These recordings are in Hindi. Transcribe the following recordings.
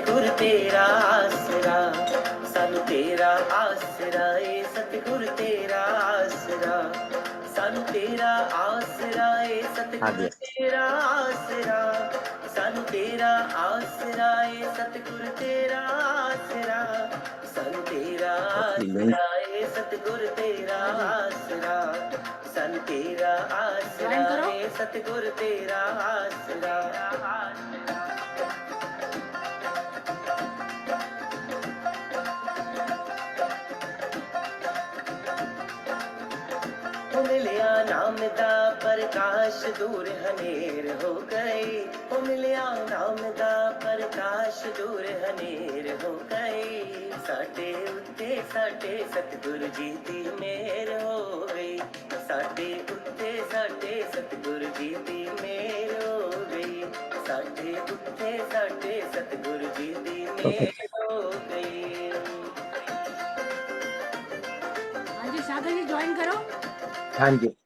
सतगुर तेरा आसरा, सानू तेरा आसरा ए सतगुर तेरा आसरा, सानू तेरा आसरा ए हाँ सतगुर जी तेरा आसरा, सानू तेरा आसरा ए सतगुर तेरा आसरा, सानू तेरा फीलिंग आसरा ए सतगुर तेरा हाँ जी आसरा, सानू तेरा आसरा ज्वाइन करो ए सतगुर तेरा आसरा। ओ मिलिया नाम दा प्रकाश दूर हनेर हो गए, ओ मिलिया नाम दा प्रकाश दूर हनेर हो गए, साडे उत्ते साडे सतगुर जी दी मेहर हो गई, साडे उत्ते साडे सतगुर जी दी मेहर हो गई, साडे उत्ते साडे सतगुर जी दी ओके मेहर हो गई। हाँ जी सागर जी ज्वाइन करो हाँ जी ओके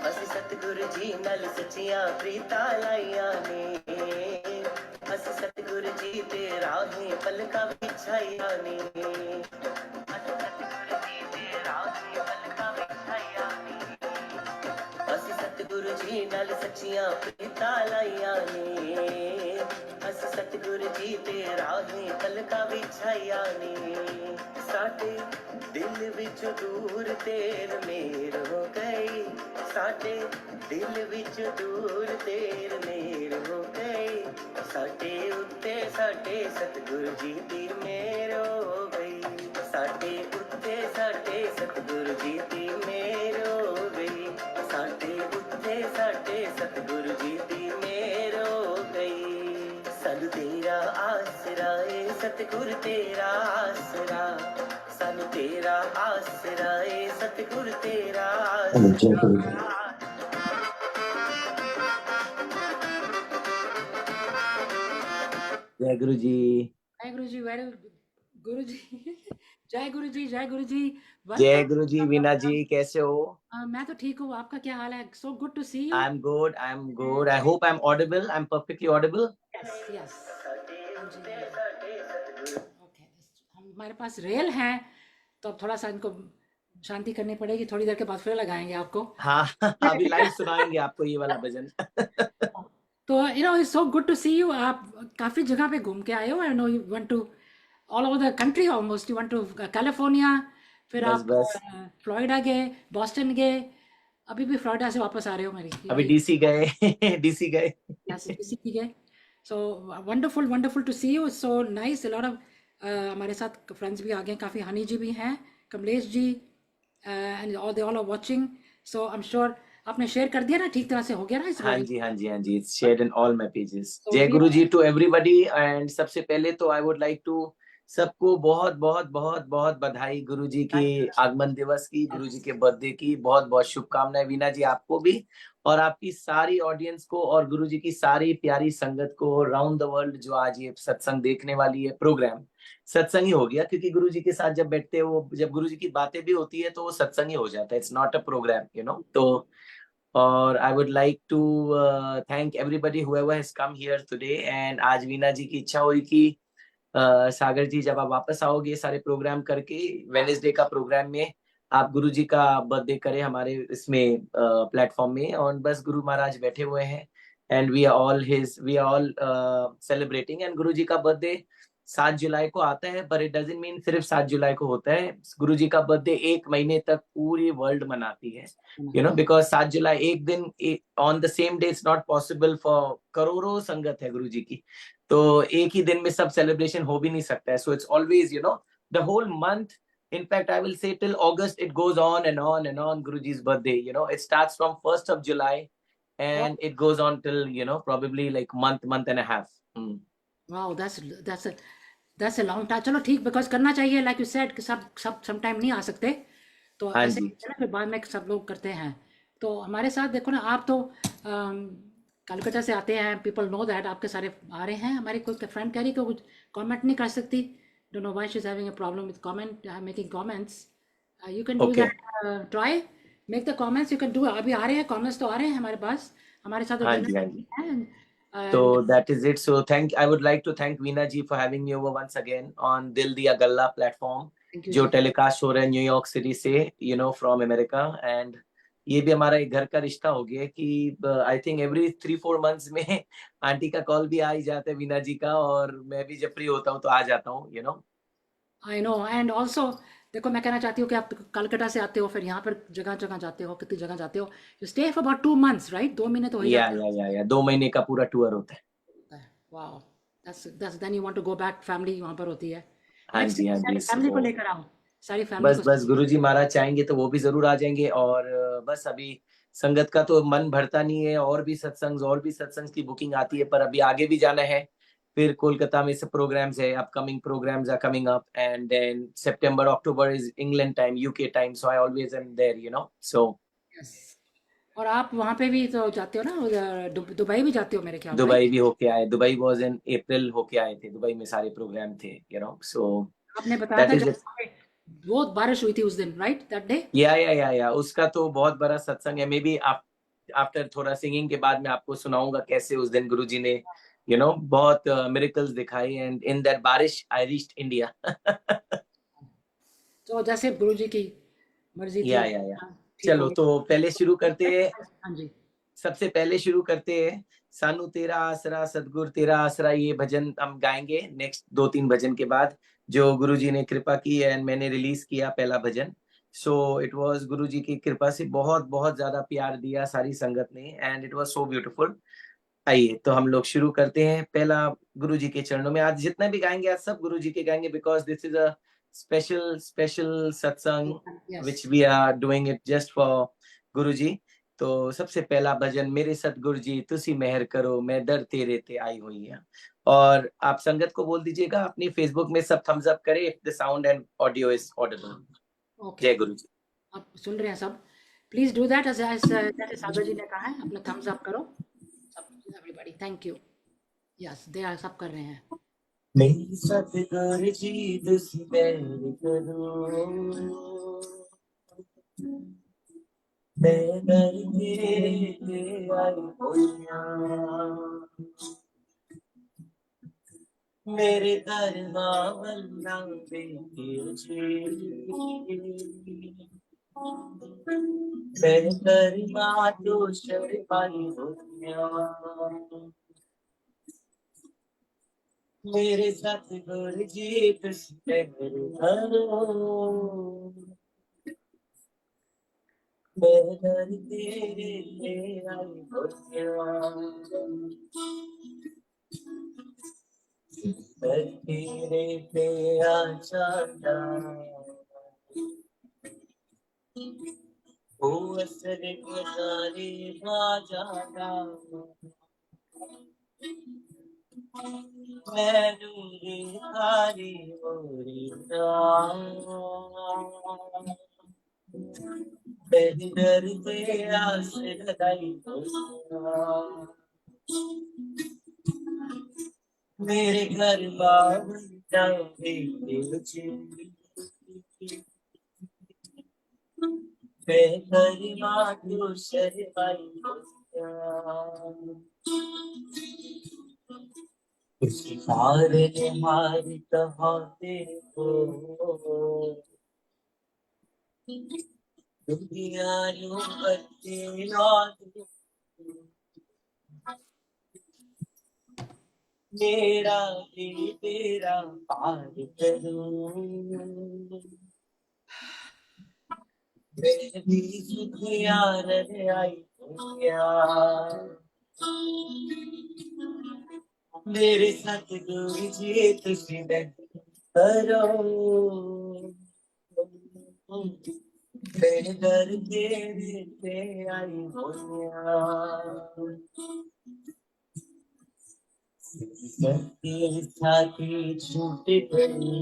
ਅਸੀਂ ਸਤਿਗੁਰੂ ਜੀ ਨਾਲ ਸੱਚੀਆਂ ਪ੍ਰੀਤਾਂ ਲਾਈਆਂ ਨੇ, ਅਸੀਂ ਸਤਿਗੁਰੂ ਜੀ ਤੇ ਰਾਹੀਂ ਪਲਕਾਂ ਵਿਛਾਈਆਂ ਨੇ, ਅਸੀਂ ਸਤਿਗੁਰੂ ਜੀ ਤੇ ਰਾਹੀਂ ਪਲਕਾਂ ਵਿਛਾਈਆਂ ਨੇ, ਅਸੀਂ ਸਤਿਗੁਰੂ ਜੀ ਨਾਲ ਸੱਚੀਆਂ ਪ੍ਰੀਤਾਂ ਲਾਈਆਂ ਨੇ, ਅਸੀਂ ਸਤਿਗੁਰੂ ਜੀ ਤੇ ਰਾਹੀਂ ਪਲਕਾਂ ਵਿਛਾਈਆਂ ਨੇ, ਸਾਡੇ ਦਿਲ ਵਿੱਚ ਦੂਰ ਤੇਰ ਮੇਰ ਹੋ ਗਈ, ਸਾਡੇ ਦਿਲ ਵਿੱਚ ਦੂਰ ਤੇਰ ਮੇਰ ਹੋ ਗਈ, ਸਾਡੇ ਉੱਤੇ ਸਾਡੇ ਸਤਿਗੁਰੂ ਜੀ ਦੀ ਮੇਰ ਹੋ ਗਈ, ਸਾਡੇ ਉੱਤੇ ਸਾਡੇ ਸਤਿਗੁਰੂ ਜੀ ਦੀ ਮੇਰ ਹੋ ਗਈ, ਸਾਡੇ ਉੱਤੇ ਸਾਡੇ ਸਤਿਗੁਰੂ ਜੀ ਦੀ ਮੇਰ ਹੋ ਗਈ, ਸਾਨੂੰ ਤੇਰਾ ਆਸਰਾ ਏ ਸਤਿਗੁਰ ਤੇਰਾ ਆਸਰਾ, ਸਾਨੂੰ ਤੇਰਾ ਆਸਰਾ ਏ ਸਤਿਗੁਰ ਤੇਰਾ जय गुरु जी ਆਸਰਾ। जय गुरु जी जय गुरु जी वेरी गुरु जी जय गुरु जी जय गुरु जी जय वेलकम गुरु जी वीना जी कैसे हो मैं तो ठीक हूँ आपका क्या हाल है so good to see you I am good I hope I am audible I am perfectly audible yes yes हाँ जी ओके हमारे पास रेल है तो अब थोड़ा सा इनको शांति करनी पड़ेगी थोड़ी देर के बाद फिर लगाएंगे आपको हाँ अभी लाइव सुनाएंगे आपको ये वाला भजन तो you know it's so good to see you आप काफ़ी जगह पे घूम के आए हो I know you want to all over the country almost you want to California फिर बस आप बस फ्लोरिडा गए बॉस्टन गए अभी भी फ्लोरिडा से वापस आ रहे हो मेरी अभी डीसी गए डीसी गए yes डीसी गए so wonderful wonderful to see you so nice lot of हमारे साथ फ्रेंड्स भी आ गए काफ़ी हनी जी भी हैं Kamlesh ji and all they all are watching so I am sure आपने शेयर कर दिया ना ठीक तरह से हो गया ना इस हाँ जी हाँ जी हाँ जी it's shared in all my pages So Jai we Guru are ji to everybody and सबसे पहले तो आई वुड लाइक टू सबको बहुत बहुत बहुत बहुत बधाई गुरु जी के आगमन दिवस की गुरु जी के बर्थडे की बहुत बहुत शुभकामनाएं वीना जी आपको भी और आपकी सारी ऑडियंस को और गुरु जी की सारी प्यारी संगत को राउंड द वर्ल्ड जो आज ये सत्संग देखने वाली है प्रोग्राम सत्संग ही हो गया क्योंकि गुरु जी के साथ जब बैठते हैं वो जब गुरु जी की बातें भी होती है तो वो सत्संग ही हो जाता है it's not a program you know तो और I would like to thank everybody whoever has come here today and आज वीना जी की इच्छा हुई कि सागर जी जब आप वापस आओगे सारे प्रोग्राम करके वेडनेसडे का प्रोग्राम में आप गुरु जी का बर्थडे करें हमारे इसमें प्लेटफॉर्म में और बस गुरु महाराज बैठे हुए हैं and we are all celebrating and Guru ji का बर्थडे 7 जुलाई को आता है पर इट डजंट मीन सिर्फ 7 जुलाई को होता है गुरु जी का बर्थडे 1 महीने तक पूरी वर्ल्ड मनाती है you know because 7 जुलाई एक दिन on the same day it's not possible for करोड़ों संगत है गुरु जी की तो एक ही दिन में सब सेलिब्रेशन हो भी नहीं सकता है so it's always you know the whole month in fact I will say till August it goes on and on and on Guruji's birthday you know it starts from 1st of July and it goes on till you know probably like month and a half wow that's a long time चलो ठीक बिकॉज करना चाहिए लाइक यू सेड कि सब sometime नहीं आ सकते तो हाँ ऐसे जी होता है ना फिर बाद में सब लोग करते हैं तो हमारे साथ देखो ना आप तो कलकत्ता से आते हैं पीपल नो दैट आपके सारे आ रहे हैं हमारी कोई फ्रेंड कह रही कि कुछ कमेंट नहीं कर सकती don't know why she is having a problem with comment making comments you can do Okay. That try make the comments you can do अभी आ रहे हैं कमेंट्स तो आ रहे हैं हमारे पास हमारे साथ हाँ वीना जी, हाँ जी। है So and that is it. So I would like to thank Veena ji for having me over once again on Dil Diya Galla platform, thank you जो जी. टेलीकास्ट हो रहा है न्यूयॉर्क सिटी से, फ्रॉम अमेरिका। एंड ये भी हमारा एक घर का रिश्ता हो गया कि आई थिंक एवरी 3-4 मंथ्स में आंटी का कॉल भी आ ही जाता है वीना जी का, और मैं भी जब फ्री होता हूँ तो आ जाता हूँ। आई नो एंड ऑल्सो देखो मैं कहना चाहती हूँ कि आप कलकत्ता से आते हो फिर यहाँ पर जगह जगह जाते हो, कितनी जगह जाते हो, you stay for about 2 months right, 2 महीने तो हो ही जाते या 2 महीने का पूरा टूर होता है। हैं. Wow, that's then you want to go back, family वहाँ पर होती है. हाँ नेक्स्ट जी, हाँ जी। सारी फैमिली को सो लेकर आओ, सारी फैमिली बस को. बस गुरुजी महाराज चाहेंगे तो वो भी जरूर आ जाएंगे। और बस अभी संगत का तो मन भरता नहीं है, और भी सत्संग की बुकिंग आती है, पर अभी आगे भी जाना है। फिर कोलकाता में सब प्रोग्राम्स है, upcoming programs are coming up, and then September October is England time, UK time, so I always am there. So yes, और आप वहाँ पे भी तो जाते हो ना, दुबई भी जाते हो मेरे ख्याल, दुबई राइट. भी होके आए, दुबई वाज इन अप्रैल होके आए थे, दुबई में सारे प्रोग्राम थे। सो आपने बताया दैट था इज जब इट। वहाँ पे बहुत बारिश हुई थी उस दिन, राइट, दैट डे. या उसका तो बहुत बड़ा सत्संग है। मे बी आप आफ्टर थोड़ा सिंगिंग के बाद मैं आपको सुनाऊंगा कैसे उस दिन गुरुजी ने बहुत मिरेकल्स दिखाई, एंड इन दैट बारिश आई रीच्ड इंडिया। तो जैसे गुरु जी की मर्जी थी, या हाँ, ठीक हो चलो तो पहले शुरू करते हैं। गया. हाँ जी. सबसे पहले शुरू करते हैं, सानू तेरा आसरा सतगुर तेरा आसरा, ये भजन हम गाएंगे नेक्स्ट 2-3 भजन के बाद, जो गुरुजी ने कृपा की एंड मैंने रिलीज किया पहला भजन। सो इट वाज गुरुजी की कृपा से बहुत बहुत ज्यादा प्यार दिया सारी संगत ने, and it was so beautiful. आइए तो हम लोग शुरू करते हैं। पहला गुरुजी के चरणों में, आज जितना भी गाएंगे आज सब गुरुजी के गाएंगे, because this is a special special satsang yes. Which we are doing it just for Guruji. तो सबसे पहला भजन, मेरे सतगुरु जी तुसी मेहर करो, मैं दर तेरे ते आई हुई है। और आप संगत को बोल दीजिएगा अपनी फेसबुक में सब थम्स अप करे if the sound and audio is Audible. Okay, जय गुरु जी। आप सुन रहे हैं सब, प्लीज डू दैट जैसे सागर जी ने कहा है, अपना थम्स अप करो सब, everybody, thank you. Yes, they are सब कर रहे हैं. मेरी सतगुरु जी तुसी मेहर करो, मैं दर तेरे ते आई हुई हूँ। मेरे दरबार बेटे जी, मैं दरबार तो शर्माई होया। मेरे सतगुरु जी तुस मेहर करो, मैं दर तेरे ते आई होया। दर तेरे पे आ जाना, ओ असर गुजारे आ जाना। मैं दूरी हारी मोरी मेरी दर पे आस लगाई होया। मेरे घर बार जाओगे तुझे, मैं गरिमा तो शर्माई होया। किसी हार ने हार कहाते हो, दुनिया यूं करते याद, मेरा भी तेरा पार करूं, मैं भी सुख यार आई हूँ। मेरे सतगुरु जी तुसी मेहर करो, मेरे दर तेरे ते आई होया। सबके साथी छूट गई,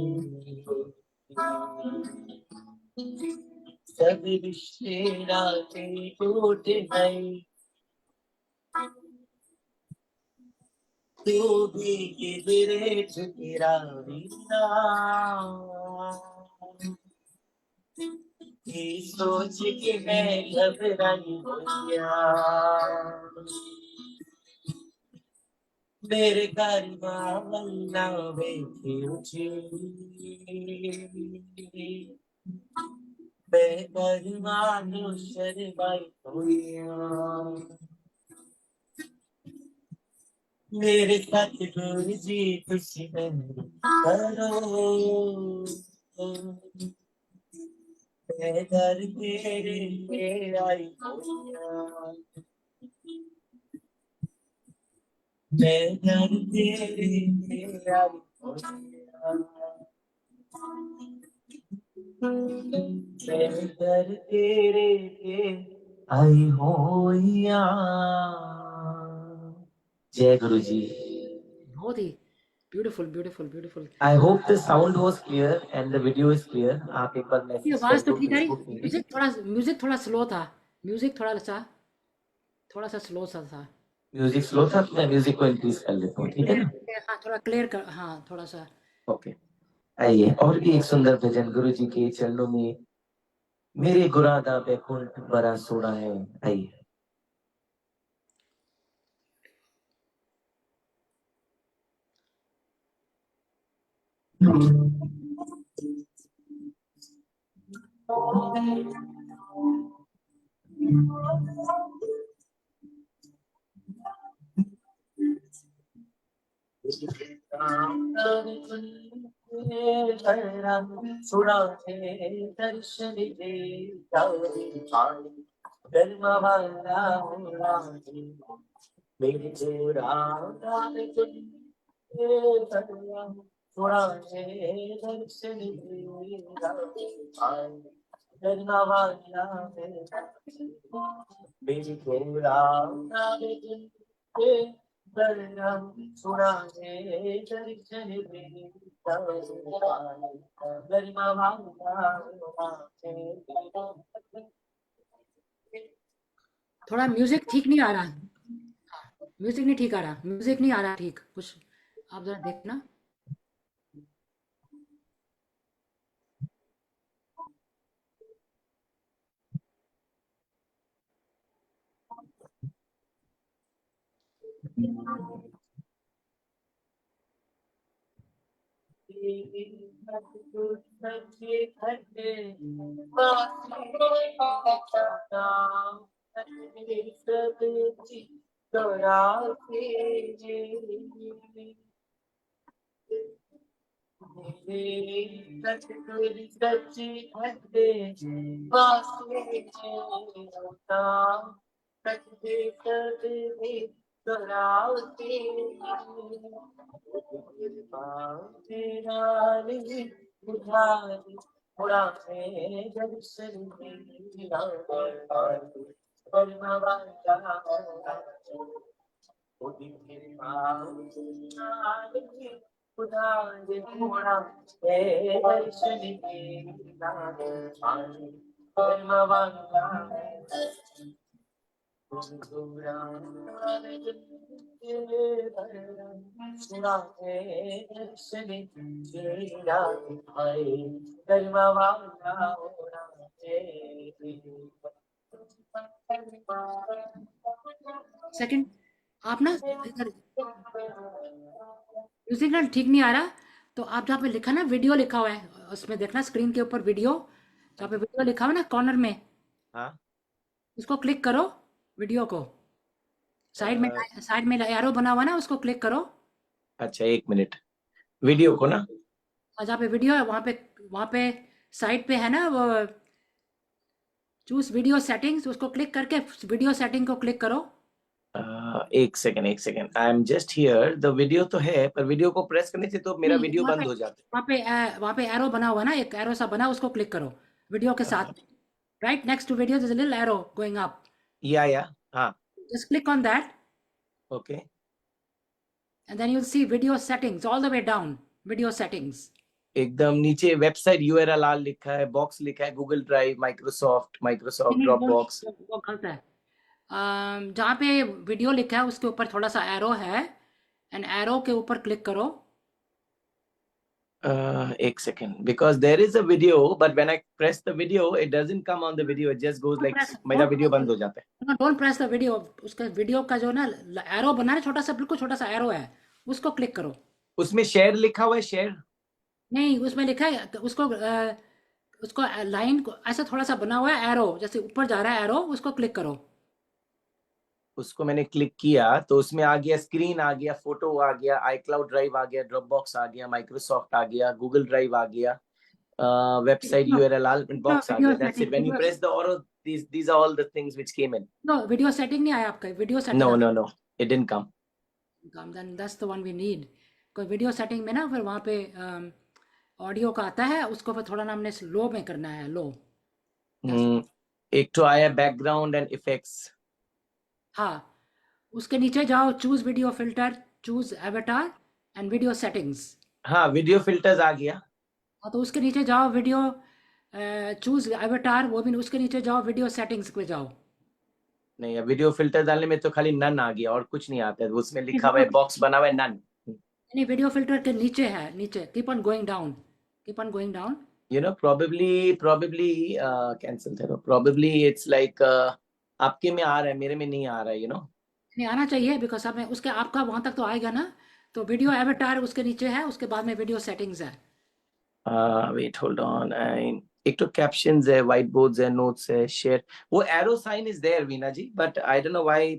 सब रिश्ते नाते टूट गए, तू भी किधरे तेरा बिना, ये सोच के मैं घबराई होया। मेरे घर वल्ला बेखी बेगरवानो शरबाई होइया मेरे सतगुरु जी खुशी करो मैं घर तेरे पे आई होइया मैं घर तेरे पे आई होइया मैं घर तेरे पे आई होइया जय गुरु जी बहुत ही beautiful beautiful beautiful. I hope the sound was clear and the video is clear. आप एक बार ये मैसेज कर आवाज तो दो ठीक आई। फेसबुक पे भी। म्यूजिक थोड़ा स्लो था। म्यूजिक थोड़ा सा स्लो सा था। म्यूजिक स्लो था तो मैं म्यूजिक को इंक्रीज कर लेता हूँ, ठीक है ना? हाँ थोड़ा क्लियर कर, हाँ थोड़ा सा। ओके आइए और भी एक सुंदर भजन गुरु जी के चरणों में मेरे गुरादा बैकुंठ बड़ा सोना है। आइए सुना है दर्शन दे धर्म वाला मेरे गुरादा थोड़ा है दर्शन दे धर्म वाला मेरे गुरादा सुना है दर्शन थोड़ा म्यूजिक ठीक नहीं आ रहा। म्यूजिक नहीं ठीक आ रहा। म्यूजिक नहीं आ रहा ठीक कुछ। आप जरा देखना। सेकंड आप ना इधर म्यूजिक ना ठीक नहीं आ रहा। तो आप जहाँ पे लिखा ना वीडियो लिखा हुआ है उसमें देखना स्क्रीन के ऊपर वीडियो, जहाँ पे वीडियो लिखा हुआ है ना कॉर्नर में, हाँ उसको क्लिक करो। वीडियो को साइड में एरो बना हुआ है ना, उसको क्लिक करो। अच्छा एक मिनट वीडियो को ना और जहाँ पे वीडियो है वहाँ पे साइड पे है ना वो चूज वीडियो सेटिंग्स, उसको क्लिक करके वीडियो सेटिंग को क्लिक करो। एक second I am just here the video तो है पर वीडियो को प्रेस करने से तो मेरा नहीं, वीडियो बंद हो जाता वहाँ पे एरो बना हुआ है ना, एक एरो सा बना, उसको क्लिक करो वीडियो के साथ। Right next to video there's a little arrow going up. है या हाँ Just click on that okay and then you'll see video settings all the way down. Video settings. एकदम नीचे वेबसाइट यूआरएल लिखा है, बॉक्स लिखा है, गूगल ड्राइव, माइक्रोसॉफ्ट नहीं, ड्रॉप बॉक्स। वो गलत है। जहाँ पे वीडियो लिखा है उसके ऊपर थोड़ा सा एरो है, एंड एरो के ऊपर क्लिक करो। एक second, because there is a video, but when I press the video, it doesn't come on the video. It just goes like मेरा video बंद हो जाता है. डोंट प्रेस द वीडियो, उसका वीडियो का जो ना एरो बना है छोटा सा, बिल्कुल छोटा सा एरो है, उसको क्लिक करो. उसमें शेयर लिखा हुआ है, शेयर. नहीं, उसमें लिखा है उसको उसको लाइन को ऐसा थोड़ा सा बना हुआ है एरो, जैसे ऊपर जा रहा है एरो, उसको क्लिक करो. उसको मैंने क्लिक किया तो उसमें आ गया स्क्रीन, आ गया फोटो, आ गया iCloud ड्राइव, आ गया ड्रॉप बॉक्स, आ गया माइक्रोसॉफ्ट, आ गया गूगल ड्राइव, आ गया वेबसाइट URL बॉक्स आ गया. That's it. When you press the arrow, these are all the things which came in. No, video setting नहीं आया आपका, video setting. No, it didn't come. Then that's the one we need. कोई वीडियो सेटिंग में ना फिर वहाँ पे ऑडियो का आता है, उसको फिर थोड़ा ना हमने लो में करना है, लो. एक तो आया बैकग्राउंड एंड इफेक्ट्स. हाँ, उसके नीचे जाओ, choose video filter, choose avatar and video settings. हाँ, वीडियो फिल्टर्स आ गया. हाँ, तो उसके नीचे जाओ, वीडियो चूज एवेटार, वो भी उसके नीचे जाओ, वीडियो सेटिंग्स पे जाओ. नहीं, वीडियो फिल्टर डालने में तो खाली नन आ गया और कुछ नहीं आता है. उसमें लिखा हुआ है, बॉक्स बना हुआ है नन. नहीं, वीडियो फिल्टर के नीचे है, नीचे. Keep on going down, keep on going down. probably cancel करो. Probably it's like आपके में आ रहा है, मेरे में नहीं आ रहा है, नहीं आना चाहिए, बिकॉज अब उसके आपका वहां तक तो आएगा ना. तो वीडियो एवेटार उसके नीचे है, उसके बाद में वीडियो सेटिंग्स है. Wait hold on. एक तो कैप्शंस है, व्हाइट बोर्ड्स है, नोट्स है, शेयर. वो arrow sign is there Veena ji, but I don't know why.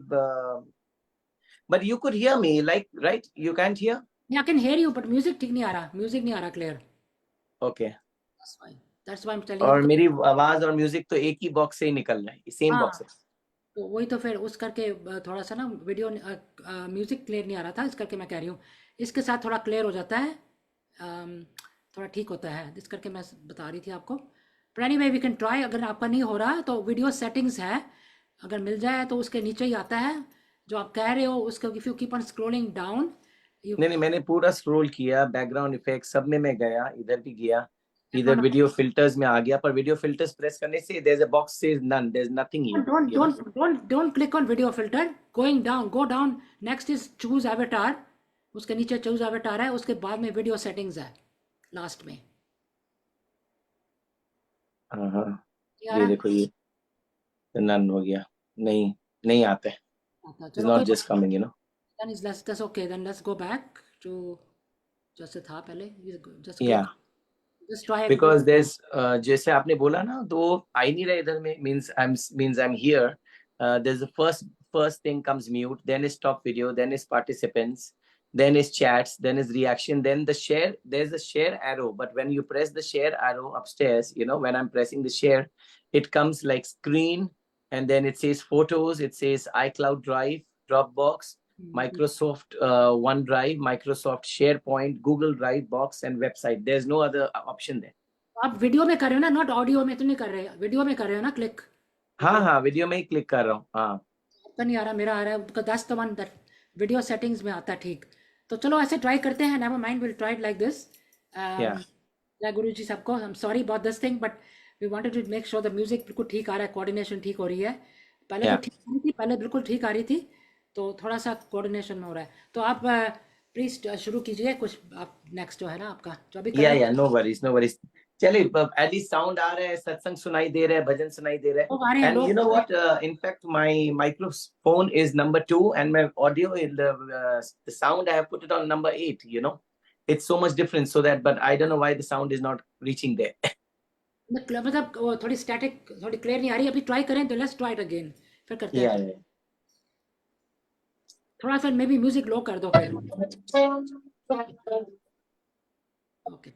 But you could hear me, like, right? You can't hear? I can hear you, but music ठीक नहीं आ रहा, म्यूजिक नहीं आ रहा clear. Okay. That's why I am telling. और मेरी आवाज और म्यूजिक तो एक ही बॉक्स से ही निकल रहा है, सेम बॉक्स से. तो वही तो फिर उस करके थोड़ा सा ना वीडियो म्यूजिक क्लियर नहीं आ रहा था, इस करके मैं कह रही हूँ. इसके साथ थोड़ा क्लियर हो जाता है, थोड़ा ठीक होता है, इस करके मैं बता रही थी आपको. But anyway we can try. अगर आपका नहीं हो रहा तो वीडियो सेटिंग्स है, अगर मिल जाए तो उसके नीचे ही आता है जो आप कह रहे हो. उसको if you keep on scrolling down. नहीं, मैंने पूरा स्क्रॉल किया, बैकग्राउंड इफेक्ट सब में मैं गया, इधर भी गया, इधर वीडियो फिल्टर्स में आ गया, पर वीडियो फिल्टर्स प्रेस करने से there is a box says none, there is nothing here. Don't click on video filter. Going down, go down. Next is choose avatar. उसके नीचे choose avatar है, उसके बाद में video settings है लास्ट में. हाँ, ये देखो, ये नन हो गया. नहीं आता है. It's not just coming, Then is that's okay. Then let's go back to जैसे था पहले. Just Yeah. Just try it. Because there's जैसे आपने बोला ना, तो आ ही नहीं रहा इधर में. means I'm here. There's the first thing comes mute, then is stop video, then is participants, then is chats, then is reaction, then the share. There's a share arrow, but when you press the share arrow upstairs, when I'm pressing the share, it comes like screen, and then it says photos, it says iCloud Drive, Dropbox, Microsoft OneDrive, Microsoft SharePoint, Google Drive, Box, and website. There's no other option there. आप वीडियो में कर रहे हो ना, नॉट ऑडियो में तो नहीं कर रहे, वीडियो में कर रहे हो ना क्लिक. हाँ, वीडियो में ही क्लिक कर रहा हूँ. हाँ, आपका नहीं आ रहा, मेरा आ रहा है. That's the one that video settings में आता है. ठीक, तो चलो ऐसे ट्राई करते हैं. Never mind, will try it like this. या गुरुजी सबको, I am sorry about this thing, but we wanted to make sure the music बिल्कुल ठीक आ रहा है, कोऑर्डिनेशन ठीक हो रही है. पहले तो ठीक आ रही थी, पहले बिल्कुल ठीक आ रही थी, तो थोड़ा सा कोऑर्डिनेशन में हो रहा है. तो आप प्लीज शुरू कीजिए कुछ. आप नेक्स्ट जो है ना आपका, जो अभी या नो वरीज. चलिए, एटलीस्ट साउंड आ रहा है, सत्संग सुनाई दे रहा है, भजन सुनाई दे रहा है. And you know what, in fact my microphone is number 2 and my audio, the sound I have put it on number 8. It's so much different, so that, but I don't know why the sound is not reaching there. मतलब थोड़ी स्टैटिक, थोड़ी क्लियर नहीं आ रही. अभी ट्राई करें तो लेट्स ट्राई इट अगेन, फिर करते हैं. थोड़ा सा मे बी म्यूजिक लो कर दो फिर. ओके.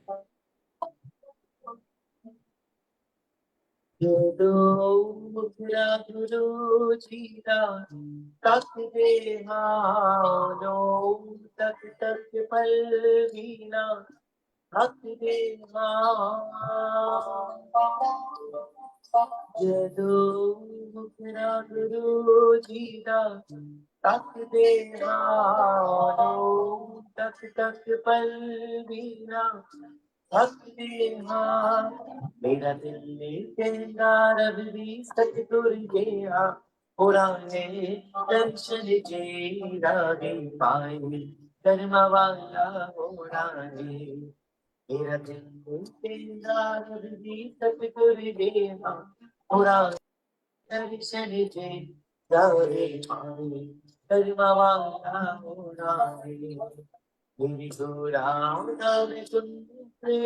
गुरु जी तक दे हानो, तक पल बीना हक दे जदू गुरु जी तक दे हानो, तक पल बीना हक दे. मेरा दिल कहना रब भी सतगुर गया, पुराने दर्शन जे रागे पाए, कर्म वाला होना है. मेरा दिल तेरा जी सतगुर देवा पूरा दर्शन जे जावे पानी कर्मा वाला होना है मेरी गोरा नाम सुनते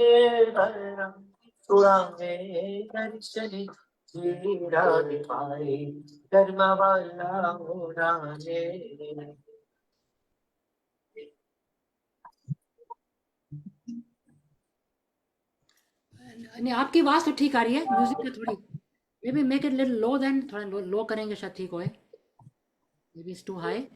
भरा थोड़ा में दर्शन जीरा पाए कर्मा वाला होना है नहीं, आपकी आवाज़ तो ठीक आ रही है, म्यूज़िक का थोड़ी may be make it little low, then थोड़ा लो करेंगे शायद ठीक होए। May be it's too high.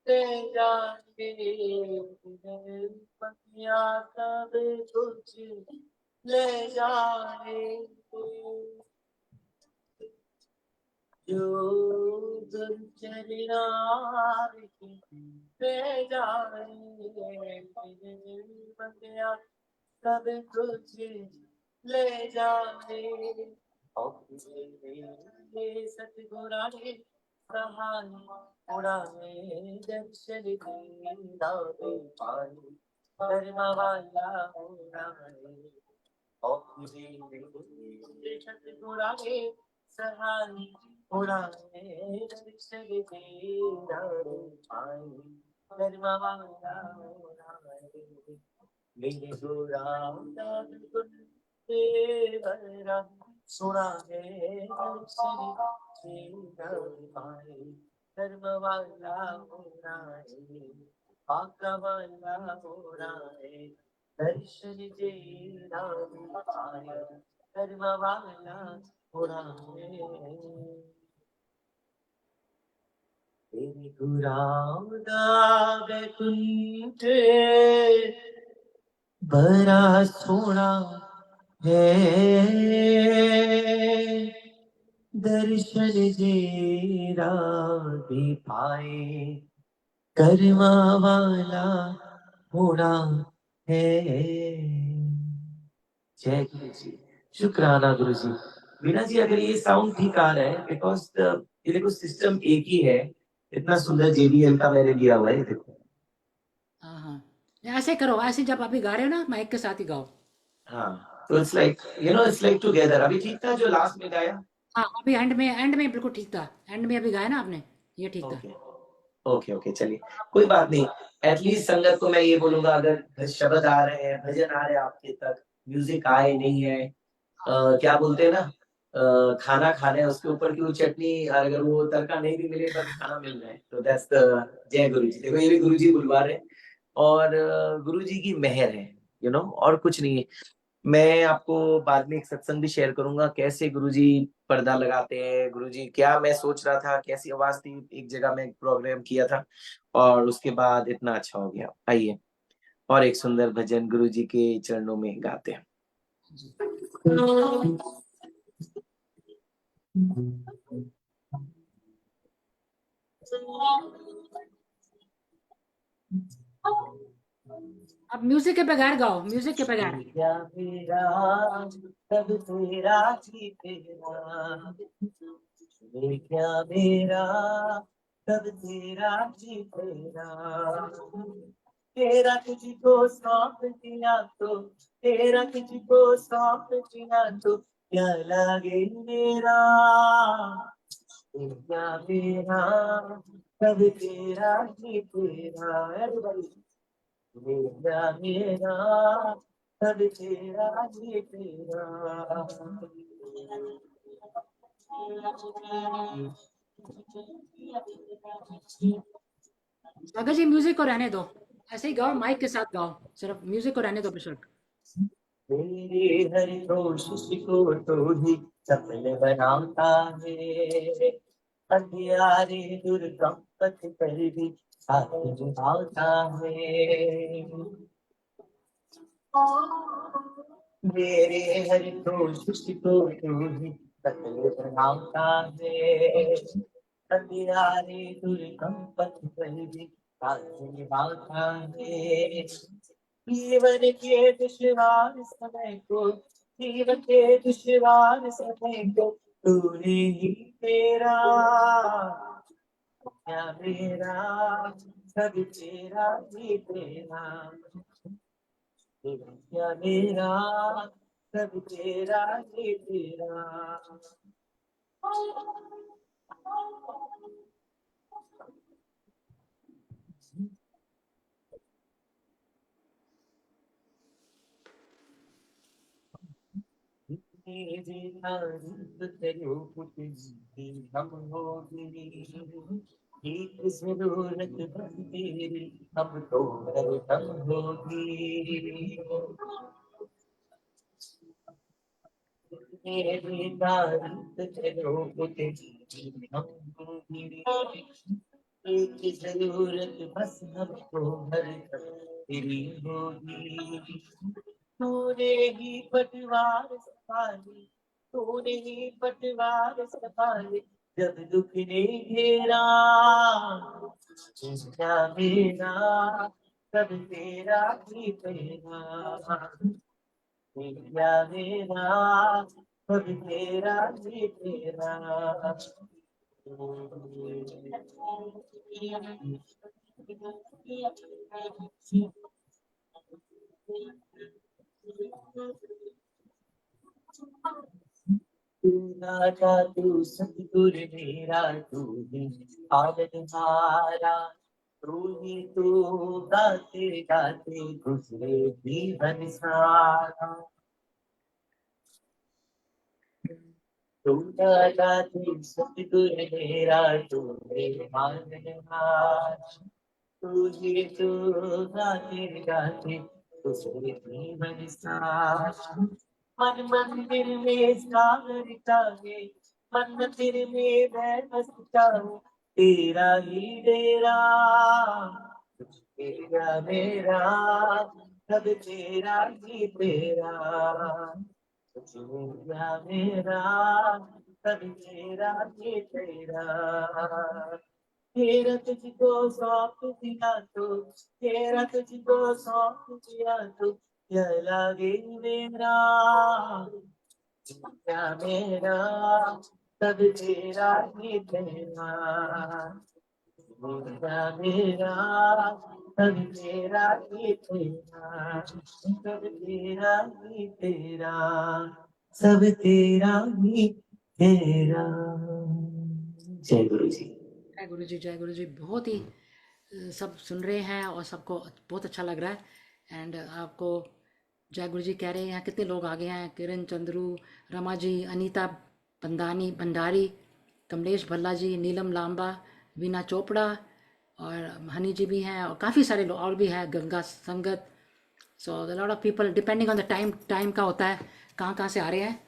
ले जाने पतिया कब कुछ ले जाने जो दुर्चर्या ले जाने पतिया कब कुछ ले जाने और सतगुरा ने कहानी उड़ाने दर्शन दीदा पानी कर्मा वाला उड़ाने और सतगुरा ने सहानी उड़ाने दर्शन दीदा पानी कर्मा वाला उड़ाने मेरे गोरा दाद कुत्ते भरा सुना है दर्शन तेरा पाए कर्म वाला होना है आका वाला होना है दर्शन तेरा पाए कर्म वाला होना है तेरी गुराम दा बैकुंठ बड़ा सोना है दर्शन जेरा भी पाए कर्मा वाला होना है जय गुरु जी शुक्राना गुरु जी वीणा जी अगर ये साउंड ठीक आ रहा है बिकॉज ये देखो सिस्टम एक ही है इतना सुंदर JBL का मैंने लिया हुआ है देखो हाँ हाँ, ऐसे करो, ऐसे जब अभी गा रहे हो ना माइक के साथ ही गाओ। हाँ तो it's like it's like together अभी ठीक था जो लास्ट में गाया हाँ, अभी एंड में बिल्कुल ठीक था, एंड में अभी गाया ना आपने, ये ठीक था। ओके ओके ओके चलिए कोई बात नहीं एटलीस्ट संगत को मैं ये बोलूंगा अगर शब्द आ रहे हैं भजन आ रहे हैं आपके तक म्यूजिक आए नहीं है क्या बोलते हैं ना खाना खा रहे हैं उसके ऊपर की वो चटनी अगर वो तड़का नहीं भी मिले बट खाना मिल रहा है तो दैट्स द जय गुरु जी देखो ये भी गुरु जी बुलवा रहे हैं और गुरु जी की मेहर है और कुछ नहीं है मैं आपको बाद में एक सत्संग भी शेयर करूंगा कैसे गुरुजी पर्दा लगाते हैं गुरुजी क्या मैं सोच रहा था कैसी आवाज थी एक जगह में प्रोग्राम किया था और उसके बाद इतना अच्छा हो गया आइए और एक सुंदर भजन गुरुजी के चरणों में गाते हैं अब म्यूजिक के बगैर गाओ, म्यूजिक के बगैर। क्या मेरा तब तेरा जी तेरा क्या मेरा तब तेरा जी तेरा तेरा तुझको सौंप दिया तो तेरा तुझको सौंप दिया तो क्या लगे मेरा क्या मेरा तब तेरा जी तेरा everybody मेरा मेरा तब तेरा जी तेरा सागर जी म्यूजिक को रहने दो, ऐसे ही गाओ, माइक के साथ गाओ, सिर्फ म्यूजिक को रहने दो बेशक। मेरे हर कोशिश को तो ही सफल बनाता है अंधियारे दुर्गम पथ पर भी साथ निभाता है मेरे हर कोशिश को तो ही सफल बनाता है अंधियारे दुर्गम पथ पर भी साथ निभाता है जीवन के दुश्वार समय को, जीवन के दुश्वार समय को तूने ही तेरा, क्या मेरा सब तेरा ही तेरा, क्या मेरा सब तेरा ही तेरा। हम होगी एक जरूरत बस तेरी, हम तो हरदम होगी। मेरी तारीफ करो तेरी, हम होगी एक जरूरत बस हमको हरदम तेरी होगी। तूने ही पटवार संभाली, तूने ही पटवार संभाली, जब दुख ने घेरा, क्या मेरा सब तेरा ही तेरा, क्या मेरा सब तेरा ही तेरा। तू राजा तू सतगुर मेरा, तू ही पालनहारा, तू गाते गाते गुजरे जीवन सारा। तू राजा तू सतगुर मेरा, तू ही पालनहारा, तू गाते गाते गुजरे जीवन सारा। मन मंदिर में सागर जागे, मन मंदिर में मैं बस जाऊं, तेरा ही डेरा, तेरा मेरा सब तेरा ही तेरा, तेरा मेरा सब तेरा ही तेरा। तेरा तुझको सौंप दिया तो, तेरा तुझको सौंप दिया तो, क्या लगे मेरा, क्या मेरा सब तेरा ही तेरा, क्या मेरा सब तेरा ही तेरा, सब तेरा ही तेरा, सब तेरा ही तेरा। जय गुरु जी। जय गुरु जी, जय गुरु जी। बहुत ही सब सुन रहे हैं और सबको बहुत अच्छा लग रहा है। एंड आपको जय गुरु जी कह रहे हैं। यहाँ कितने लोग आ गए हैं, किरण चंद्रू, रमा जी, अनीता पंदानी भंडारी, कमलेश भल्ला जी, नीलम लांबा, वीना चोपड़ा और हनी जी भी हैं और काफ़ी सारे लोग और भी हैं, गंगा संगत। सो lot of people depending on the time का होता है कहाँ कहाँ से आ रहे हैं।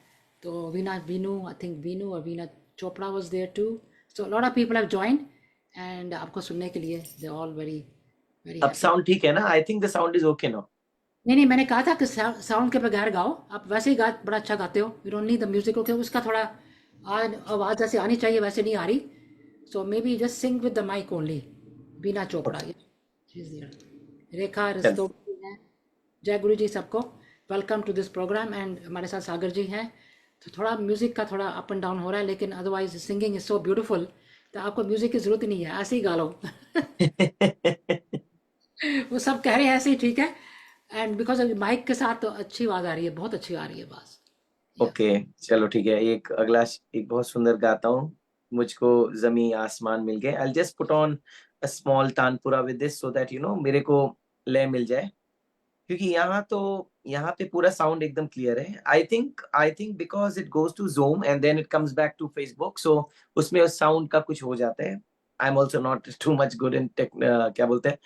तो वीना वीनू, आई थिंक वीनू और Veena Chopra was there too. So lot of people have joined and आपको सुनने के लिए दे ऑल वेरी वेरी अब हैप्पी। साउंड ठीक है ना? I think the sound is okay now. नहीं नहीं, मैंने कहा था कि साउंड के बगैर गाओ। आप वैसे ही बड़ा अच्छा गाते हो। You don't need the music. Okay, उसका थोड़ा आवाज़ जैसे आनी चाहिए वैसे नहीं आ रही। So maybe just sing with the mic only. Bina Chopra, Rekha चल, रस्तोगी हैं। जय गुरु जी सबको। Welcome to this program. And हमारे साथ सागर जी हैं। तो थोड़ा म्यूज़िक का थोड़ा अप एंड डाउन हो रहा है, लेकिन otherwise singing is so beautiful. तो आपको म्यूज़िक की ज़रूरत ही नहीं है, ऐसे ही गा लो। वो सब कह रहे हैं ऐसे ही ठीक है। एंड बिकॉज माइक के साथ तो अच्छी आवाज़ आ रही है, बहुत अच्छी आ रही है आवाज़। या ओके, चलो ठीक है। एक अगला एक बहुत सुंदर गाता हूँ। मुझको जमी आसमान मिल गए। I just put on a small tanpura with this so that मेरे को लय मिल जाए, क्योंकि यहाँ पे पूरा साउंड एकदम क्लियर है। I think because it goes to Zoom and then it comes back to Facebook, so उसमें उस साउंड का कुछ हो जाता है। I am also not too much good in क्या बोलते हैं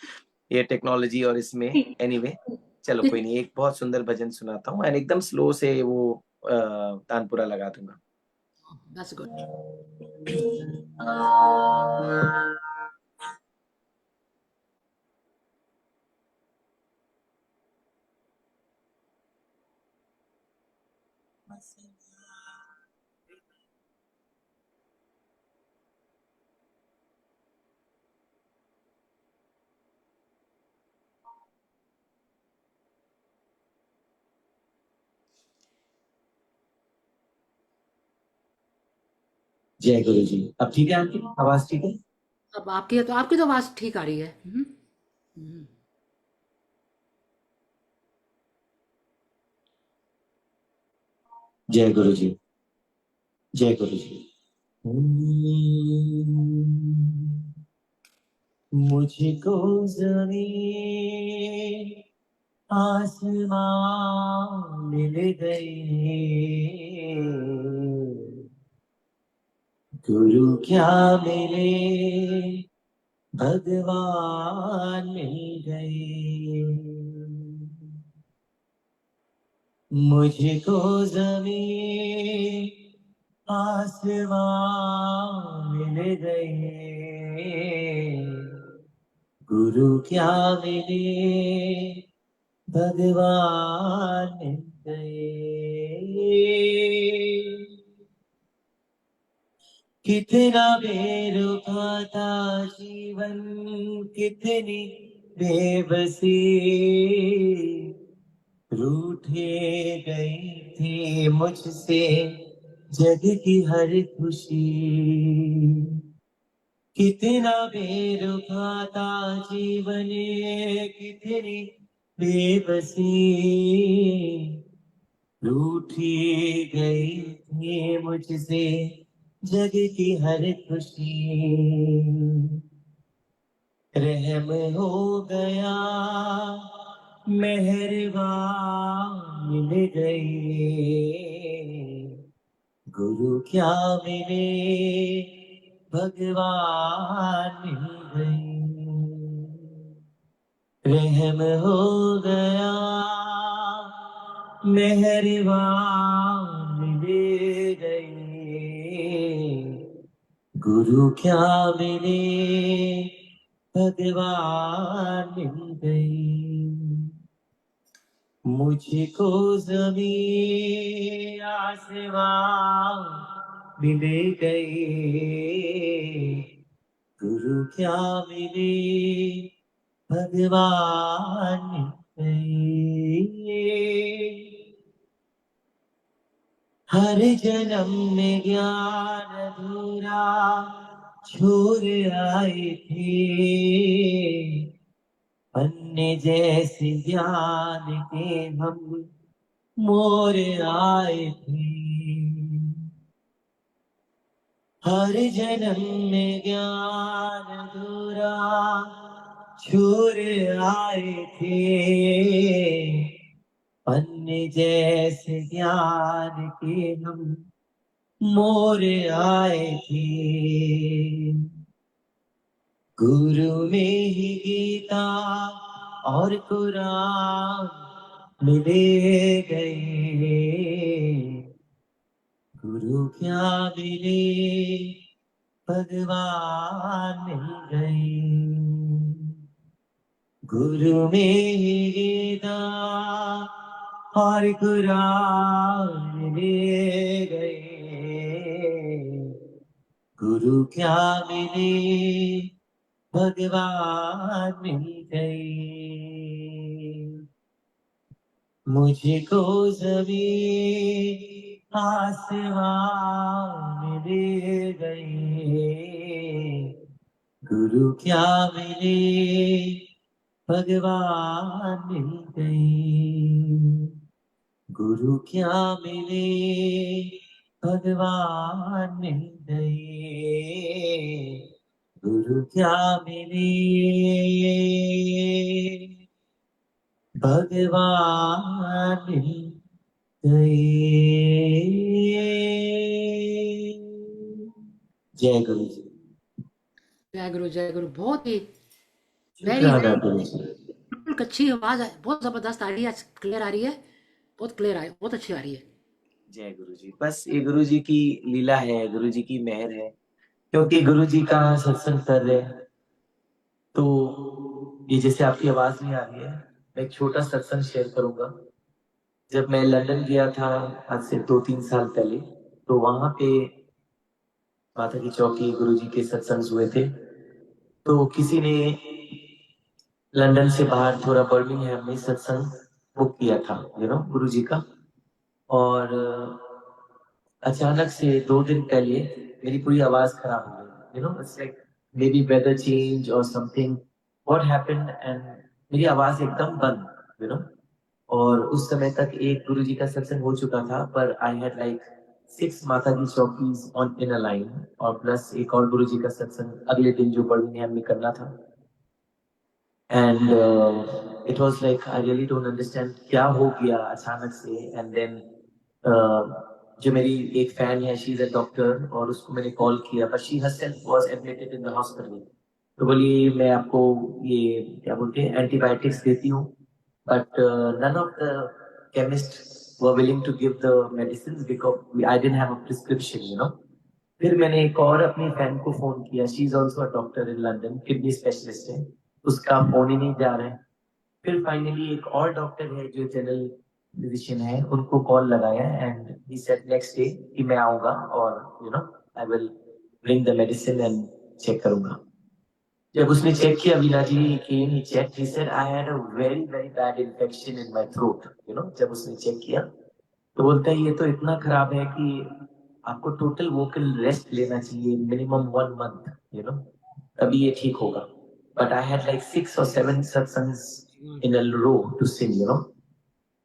ये टेक्नोलॉजी और इसमें। एनीवे, चलो कोई नहीं। एक बहुत सुंदर भजन सुनाता हूँ एंड एकदम स्लो से वो तानपुरा लगा दूंगा। That's good. जय गुरु जी। अब ठीक है, आपकी आवाज ठीक है? अब आपकी तो आवाज़ ठीक आ रही है। हम्म। जय गुरु जी। जय गुरु जी। मुझको जमीन आसमां मिल गए, गुरु क्या मिले भगवान मिल गए। मुझको जमीन आसमां मिल गए, गुरु क्या मिले भगवान मिल गए। कितना बेरुखा था जीवन, कितनी बेबसी, रूठे गई थी मुझसे जग की हर खुशी। कितना बेरुखा था जीवन, कितनी बेबसी, रूठी गई थी मुझसे जग की हर खुशी। रहम हो गया मेहरबान मिल गई, गुरु क्या मिले भगवान मिल गई। रहम हो गया मेहरबान मिल गई, गुरु क्या मिले भगवान मिल गई। मुझको जमीन आसमां मिल गई, गुरु क्या मिले भगवान मिल गई। हर जन्म में ज्ञान अधूरा छोड़ आए थे, अन्य जैसे ज्ञान के हम मोर आए थे। हर जन्म में ज्ञान अधूरा छोड़ आए थे, अन्य जैसे ज्ञान के हम मोर आए थे। गुरु में ही गीता और कुरान मिले गए, गुरु क्या मिले भगवान मिल गए। गुरु में ही गीता और कुरान मिले गए, गुरु क्या मिले भगवान मिल गए। मुझको जमीन आसमां मिल गए, गुरु क्या मिले भगवान मिल गए। गुरु क्या मिले भगवान मिल गए, गुरु क्या मिले भगवान मिल गए। जय गुरु जी। जय गुरु, जय गुरु। बहुत ही वेरी शुक्राना वेरी गुरु जी। बिल्कुल अच्छी आवाज़ है, बहुत ज़बरदस्त आ रही है, क्लियर आ रही है, बहुत क्लियर है, बहुत अच्छी आ रही है। जय गुरु जी। बस ये गुरु जी की लीला है, गुरु जी की मेहर है, क्योंकि गुरु जी का सत्संग कर रहे हैं तो ये जैसे आपकी आवाज नहीं आ रही है, मैं एक छोटा सत्संग शेयर करूंगा। जब मैं लंदन गया था आज से 2-3 साल पहले, तो वहां पे माता की चौकी गुरु जी के सत्संग हुए थे। तो किसी ने लंदन से बाहर थोड़ा बर्मिंघम में सत्संग बुक किया था, गुरु जी का। और अचानक से 2 दिन पहले मेरी पूरी आवाज खराब हो गई, you know, it's like may be weather change और समथिंग, व्हाट हैपेंड, एंड मेरी आवाज एकदम बंद, यू नो। और उस समय तक एक गुरुजी का सत्संग हो चुका था, पर आई हैड लाइक 6 माता की चौकीज ऑन इन अ लाइन, और प्लस एक और गुरुजी का सत्संग अगले दिन जो बर्मिंघम में करना था। And it was like I really don't understand क्या हो गया अचानक से। एंड देन जो मेरी एक फैन है, शी इज अ डॉक्टर, और उसको मैंने कॉल किया, पर she herself was admitted in the hospital. तो बोली मैं आपको ये क्या बोलते हैं एंटीबायोटिक्स देती हूँ, but none of the chemists were willing to give the medicines because I didn't have a prescription, you know. फिर मैंने एक और अपनी फैन को फोन किया, she is also a doctor in London, kidney specialist है, उसका फोन ही नहीं जा रहा है। फिर फाइनली एक और डॉक्टर है जो जनरल फिजिशियन है, उनको कॉल लगाया, and he said next day कि मैं आऊंगा और you know I will bring the medicine and check करूंगा। जब उसने चेक किया, वीना जी came, he checked, he said I had a very bad infection in my throat, you know। जब उसने चेक किया तो बोलता है ये तो इतना खराब है कि आपको टोटल वोकल रेस्ट लेना चाहिए, मिनिमम 1 month, यू नो, तभी ये ठीक होगा। But I had like 6 or 7 satsangs in a row to sing, you know.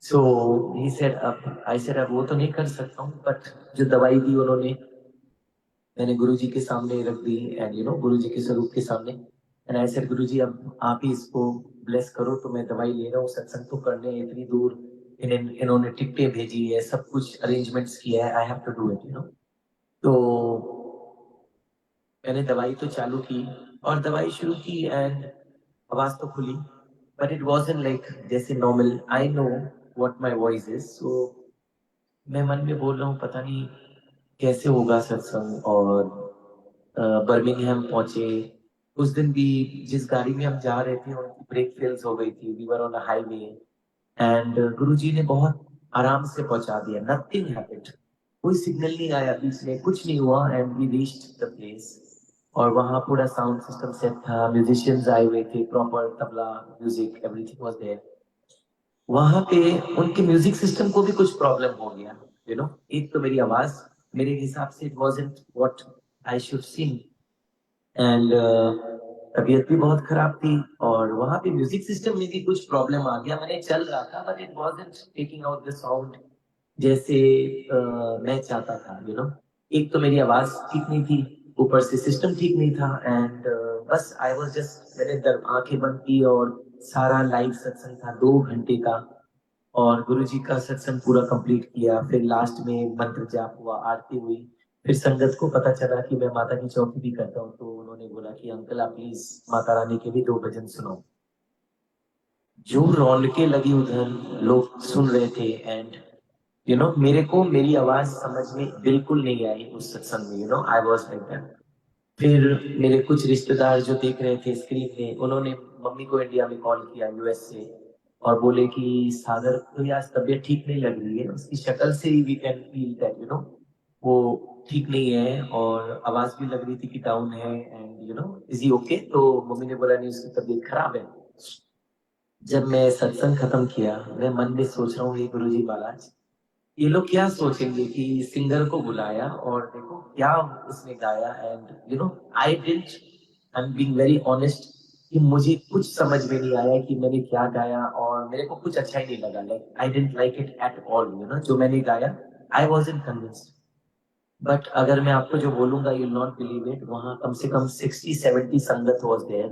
So he said अब आई सेड अब वो तो नहीं कर सकता हूँ, बट जो दवाई दी उन्होंने मैंने गुरुजी के सामने रख दी, एंड यू नो गुरुजी के स्वरूप के सामने, एंड आई सेड गुरुजी अब आप ही इसको ब्लेस करो, तो मैं दवाई ले रहा हूँ, सत्संग तो करने इतनी दूर, इन्होंने टिकटें भेजी है, सब कुछ अरेंजमेंट्स किया है, I have to do it, you know. तो मैंने दवाई तो चालू की और दवाई शुरू की, एंड आवाज तो खुली, बट इट वाजंट लाइक जैसे normal. I know what my voice is, so मैं मन में बोल रहा हूँ पता नहीं कैसे होगा सत्संग। और बर्मिंघम पहुंचे, उस दिन भी जिस गाड़ी में हम जा रहे थे उनकी ब्रेक फेल्स हो गई थी, we were on a highway, and Guruji ने बहुत आराम से पहुंचा दिया, नथिंग हैपेंड, कोई सिग्नल नहीं आया बीच में, कुछ नहीं हुआ, and we reached the place. और वहां पूरा साउंड सिस्टम सेट था, म्यूजिशियंस आए हुए थे, proper tabla music everything was there. वहां पे उनके म्यूजिक सिस्टम को भी कुछ प्रॉब्लम हो गया, यू नो। एक तो मेरी आवाज मेरे हिसाब से it wasn't what I should Singh, and तबीयत भी बहुत खराब थी, और वहां पे म्यूजिक सिस्टम में भी कुछ प्रॉब्लम आ गया। मैंने चल रहा था but it wasn't taking out the sound जैसे मैं चाहता था, यू नो। एक तो मेरी आवाज ठीक नहीं थी, ऊपर से सिस्टम ठीक नहीं था, एंड बस आई वाज जस्ट, मैंने आंखें बंद की और सारा लाइव सत्संग था 2 घंटे का, और गुरुजी का सत्संग पूरा कंप्लीट किया। फिर लास्ट में मंत्र जाप हुआ, आरती हुई। फिर संगत को पता चला कि मैं माता की चौकी भी करता हूँ, तो उन्होंने बोला कि अंकल आप प्लीज माता रानी के भी 2 भजन सुनो। जो रौनकें लगी उधर, लोग सुन रहे थे, एंड यू नो मेरे को मेरी आवाज समझ में बिल्कुल नहीं आई उस सत्संग में, you know I was like that. फिर मेरे कुछ रिश्तेदार जो देख रहे थे स्क्रीन में, उन्होंने मम्मी को इंडिया में कॉल किया यूएस से, और बोले कि सागर को आज तबीयत ठीक नहीं लग रही है, उसकी शक्ल से ही we can feel that, you know, वो ठीक नहीं है, और आवाज भी लग रही थी कि डाउन है, and you know is he okay. तो मम्मी ने बोला नहीं उसकी तबीयत खराब है। जब मैं सत्संग खत्म किया, मैं मन में सोच रहा हूँ ये गुरुजी महाराज, ये लोग क्या सोचेंगे कि सिंगर को बुलाया और देखो क्या उसने गाया, and you know I didn't, I am being very honest, कि मुझे कुछ समझ में नहीं आया कि मैंने क्या गाया, और मेरे को कुछ अच्छा ही नहीं लगा, like I didn't like it at all, you know, जो मैंने गाया आई वाजंट कन्विंस्ड। बट अगर मैं आपको जो बोलूंगा you will not believe it, वहां कम से कम 60-70 संगत वाज देयर।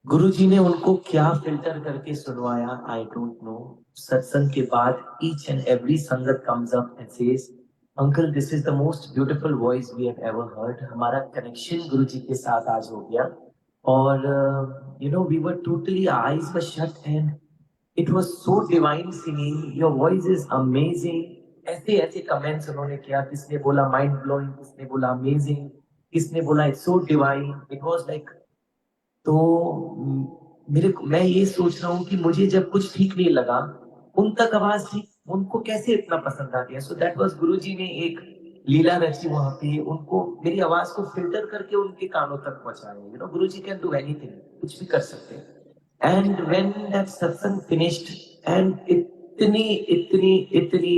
गुरुजी ने उनको क्या फिल्टर करके सुनवाया आई डोंट नो। सत्संग के बाद each and every sangat comes up and says uncle this is the most beautiful voice we have ever heard. हमारा कनेक्शन गुरुजी के साथ आज हो गया, और you know we were totally eyes were shut, and it was so divine singing, your voice is amazing. ऐसे ऐसे कमेंट्स उन्होंने किया, किसने बोला माइंड ब्लोइंग, किसने बोला अमेजिंग, किसने बोला it's so divine. It was like, तो मेरे को, मैं ये सोच रहा हूँ कि मुझे जब कुछ ठीक नहीं लगा, उन तक आवाज थी, उनको कैसे इतना पसंद आ गया। सो दैट वाज गुरुजी ने एक लीला रची वहां पे, उनको मेरी आवाज को फिल्टर करके उनके कानों तक पहुंचाया। You know Guruji can do anything, कुछ भी कर सकते हैं। And when that satsang finished, and इतनी इतनी इतनी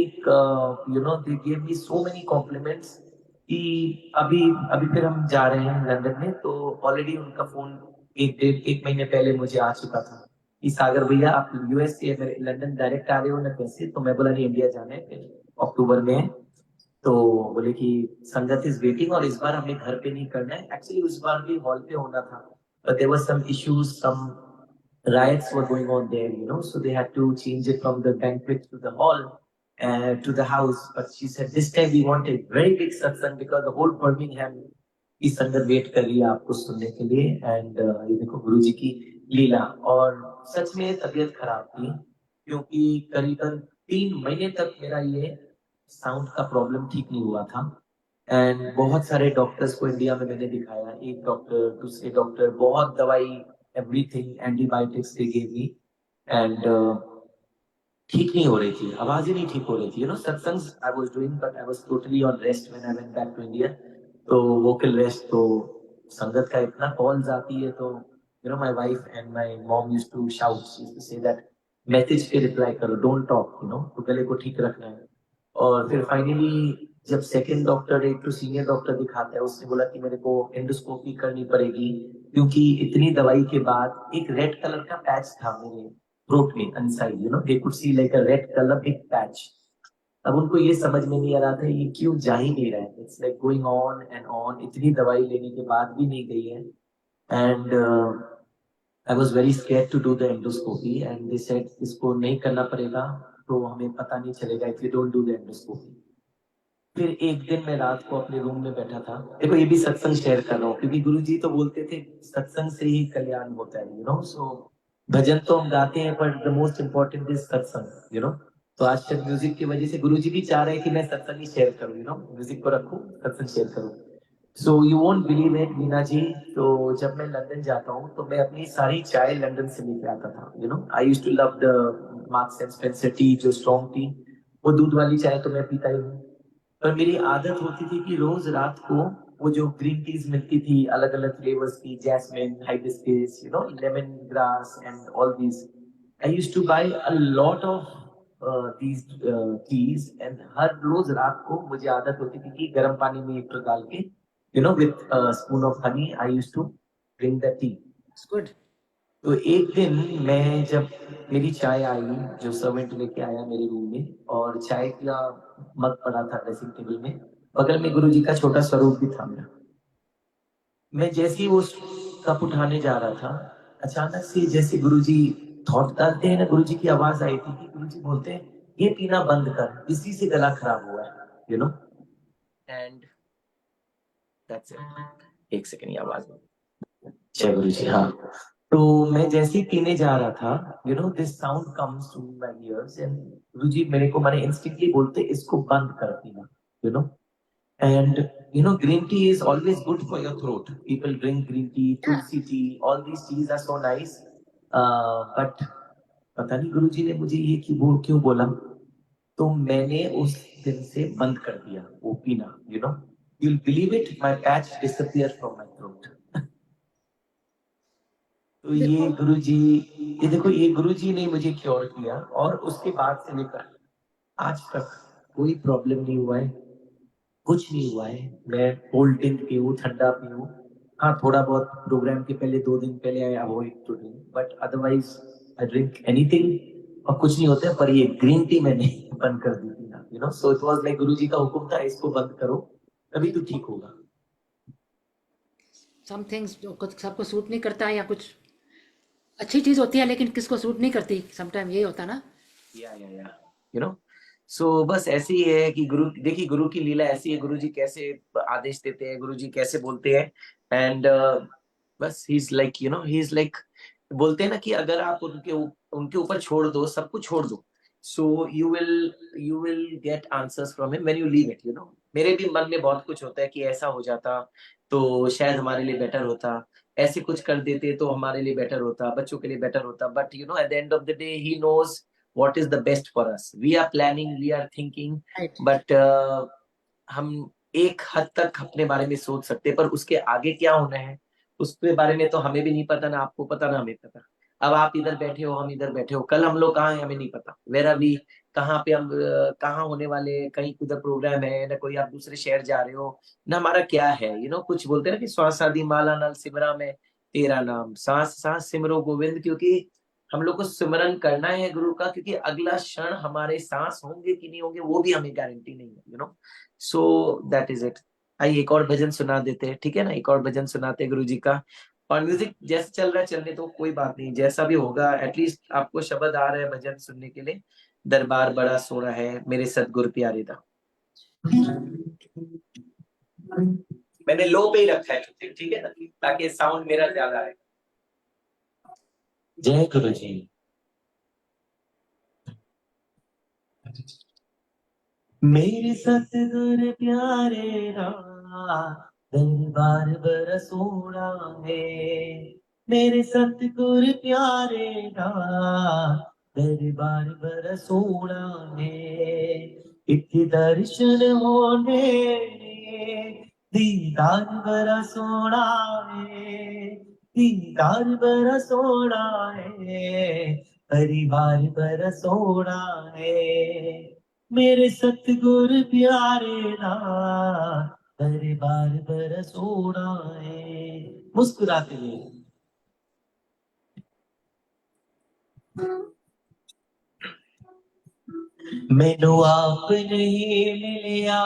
you know they give me so many compliments, कि अभी अभी फिर हम जा रहे हैं लंदन में, तो ऑलरेडी उनका फोन एक महीने पहले मुझे आ चुका था कि सागर भैया आप यूएस से मेरे लंदन डायरेक्ट आ रहे हो ना कैसे, तो मैं बोला नहीं इंडिया जाना है, फिर अक्टूबर में है। तो बोले कि संगत इज वेटिंग, और इस बार हमें घर पे नहीं करना है, एक्चुअली उस बार भी हॉल पे होना था, but there was some issues, some riots were going on there, you know, so they had to change it from the banquet to the hall, to the house. But she said this time we want a very big satsang because the whole Birmingham की संगत वेट कर रही है आपको सुनने के लिए। एंड ये देखो गुरु जी की लीला। और सच में तबीयत खराब थी, क्योंकि करीबन 3 महीने तक मेरा ये साउंड का प्रॉब्लम ठीक नहीं हुआ था। एंड बहुत सारे डॉक्टर्स को इंडिया में मैंने दिखाया, एक डॉक्टर दूसरे डॉक्टर, बहुत दवाई, everything, antibiotics they gave me, and ठीक नहीं हो रही थी, आवाज ही नहीं ठीक हो रही थी। You know satsang I was doing, but I was totally on rest when I went back to India. तो वोकल रेस्ट, तो संगत का इतना कॉल्स आती है, तो you know my wife and my mom used to shout, she used to say that message पे रिप्लाई करो, डोंट टॉक, यू नो, तो गले को ठीक रखना है। और फिर फाइनली जब सेकंड डॉक्टर, एक तो सीनियर डॉक्टर दिखाता है, उसने बोला कि मेरे को एंडोस्कोपी करनी पड़ेगी, क्योंकि इतनी दवाई के बाद एक रेड कलर का पैच था मेरे थ्रोट में onside, you know, they could see like a red colour big patch. अब उनको ये समझ में नहीं आ रहा था ये क्यों जा ही नहीं रहा है, it's like going on and on, इतनी दवाई लेने के बाद भी नहीं गई है। And I was very scared to do the endoscopy, and they said इसको नहीं करना पड़ेगा, तो हमें पता नहीं चलेगा if you don't do the endoscopy. फिर एक दिन मैं रात को अपने रूम में बैठा था, देखो ये भी सत्संग शेयर कर रहा हूँ, क्योंकि गुरुजी तो बोलते थे सत्संग से ही कल्याण होता है, यू नो, सो भजन तो हम गाते हैं, पर द मोस्ट इम्पोर्टेंट इज सत्संग, यू नो। तो आज तक म्यूजिक की वजह से गुरुजी भी चाह रहे हैं कि मैं सत्संग ही शेयर करूँ, यू नो, म्यूजिक को रखूं, सत्संग शेयर करूं। So you won't believe it Meena ji, तो जब मैं लंदन जाता हूँ तो मैं अपनी सारी चाय लंदन से लेके आता था, you know, I used to love the Marks and Spencer tea, जो स्ट्रॉन्ग टी, वो दूध वाली चाय तो मैं पीता ही हूँ। पर मेरी आदत होती थी कि रोज रात को वो जो ग्रीन टीज मिलती थी अलग अलग फ्लेवर्स की, jasmine, hibiscus, you know, lemon grass and all these, I used to buy a lot of these teas, and हर रोज रात को मुझे आदत होती थी कि गर्म पानी में एक डाल के, you know, with spoon of honey, I used to drink the tea. It's good. तो एक दिन मैं जब मेरी चाय आई, जो सर्वेंट लेके आया मेरे रूम में, और चाय का मग पड़ा था ड्रेसिंग टेबल में, बगल में गुरुजी का छोटा स्वरूप भी था मेरा। मैं जैसे ही वो कप उठाने जा रहा था, अचानक से जैसे गुरुजी थॉट डालते हैं ना, गुरुजी की आवाज आई थी कि गुरुजी बोलते हैं ये पीना बंद कर, इसी से गला खराब हुआ है, you know. And that's it. एक सेकंड, ये आवाज, जय गुरुजी। हाँ, तो मैं जैसे ही पीने जा रहा था, you know, this sound comes to my ears, and Guruji मेरे को माने इंस्टिंक्टली बोलते इसको बंद कर पीना, you know. And you know, green tea is always good for your throat. People drink green tea, tulsi tea, all these teas are so nice. But पता नहीं गुरुजी ने मुझे ये क्यों बोला, तो मैंने उस दिन से बंद कर दिया वो पीना, you know. You'll believe it, my patch disappeared from my throat. तो ये गुरुजी, ये देखो, ये गुरुजी ने मुझे क्योर किया, और उसके बाद से लेकर आज तक कोई प्रॉब्लम नहीं हुआ है, कुछ नहीं हुआ है। मैं कोल्ड ड्रिंक पीऊँ, ठंडा पीऊँ, हाँ थोड़ा बहुत प्रोग्राम के पहले 2 दिन पहले I avoid to drink, but otherwise I drink anything और कुछ नहीं होता है। पर ये ग्रीन टी मैंने बंद कर दी थी ना, you know, so it was like Guruji का हुक्म था इसको बंद करो, तभी तो ठीक होगा। Some things जो कुछ सबको सूट नहीं करता है, या कुछ अच्छी चीज होती है लेकिन किसको सूट नहीं करती, समटाइम यही होता है ना। या यू नो, सो बस ऐसे ही है कि गुरु, देखिए गुरु की लीला ऐसी है, गुरु जी कैसे आदेश देते हैं, गुरु जी कैसे बोलते हैं, एंड बस he is like, you no, he is like, बोलते हैं ना कि अगर आप उनके ऊपर छोड़ दो, सब कुछ छोड़ दो, so you will get answers from him when you leave it, you no. मेरे भी मन में बहुत कुछ होता है कि ऐसा हो जाता तो शायद हमारे लिए बेटर होता, ऐसे कुछ कर देते तो हमारे लिए बेटर होता, बच्चों के लिए बेटर होता, but you know at the end of the day he knows what is the best for us. We are planning, we are thinking, Right. but हम एक हद तक अपने बारे में सोच सकते हैं, पर उसके आगे क्या होना है उसके बारे में तो हमें भी नहीं पता, ना आपको पता, ना हमें पता। अब आप इधर बैठे हो, हम इधर बैठे हो, कल हम लोग कहाँ हैं हमें नहीं पता, वेर आर वी, कहाँ पे हम कहाँ होने वाले हैं, कहीं उधर प्रोग्राम है ना, कोई आप दूसरे शहर जा रहे हो ना, हमारा क्या है, कुछ बोलते हैं ना कि श्वास आदि माला नल सिमरा में तेरा नाम, सांस सांस सिमरो गोविंद, क्योंकि हम लोग को सिमरन करना है गुरु का, क्योंकि अगला क्षण हमारे सांस होंगे कि नहीं होंगे वो भी हमें गारंटी नहीं है, सो दैट इज इट। आइए एक और भजन सुना देते हैं, ठीक है ना, एक और भजन सुनाते हैं गुरु जी का। और म्यूजिक जैसे चल रहा है चलने तो कोई बात नहीं, जैसा भी होगा एटलीस्ट आपको शब्द आ रहा है भजन सुनने के लिए। दरबार बड़ा सोना है मेरे सतगुरु प्यारे दा। मैंने लो पे ही रखा है, ठीक है ना, ताकि साउंड मेरा ज्यादा आए। जय गुरु जी। मेरे सतगुरु प्यारे दा दरबार बड़ा सोना है, मेरे सतगुरु प्यारे दा दरबार बड़ा सोना है, इत्थे दर्शन होने ने, दीदार बड़ा सोना है, दीदार बड़ा सोना है, परिवार बड़ा सोना है, मेरे सतगुरु प्यारे दा दरबार बड़ा सोना है। मुस्कुराते हुए मैनू आप नहीं मिलिया,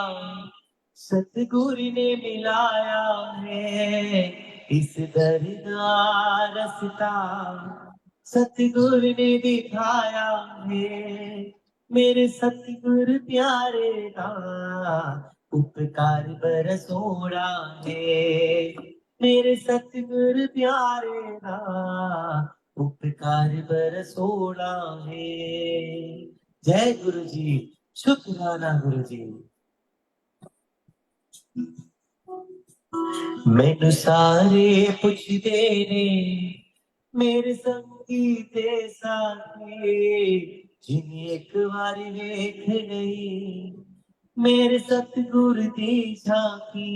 सतगुरु ने मिलाया है, इस दरदा रास्ता सतगुरु ने दिखाया है, मेरे सतगुरु प्यारे दा उपकार बरसोड़ा है, मेरे सतगुरु प्यारे दा उपकार बरसोड़ा है। जय गुरु जी, शुक्राना गुरु जी। मैनू सारे पुछदे ने मेरे संगी ते साथी, जिन्हें एक बार वेख गई मेरे सतगुरु दी झांकी,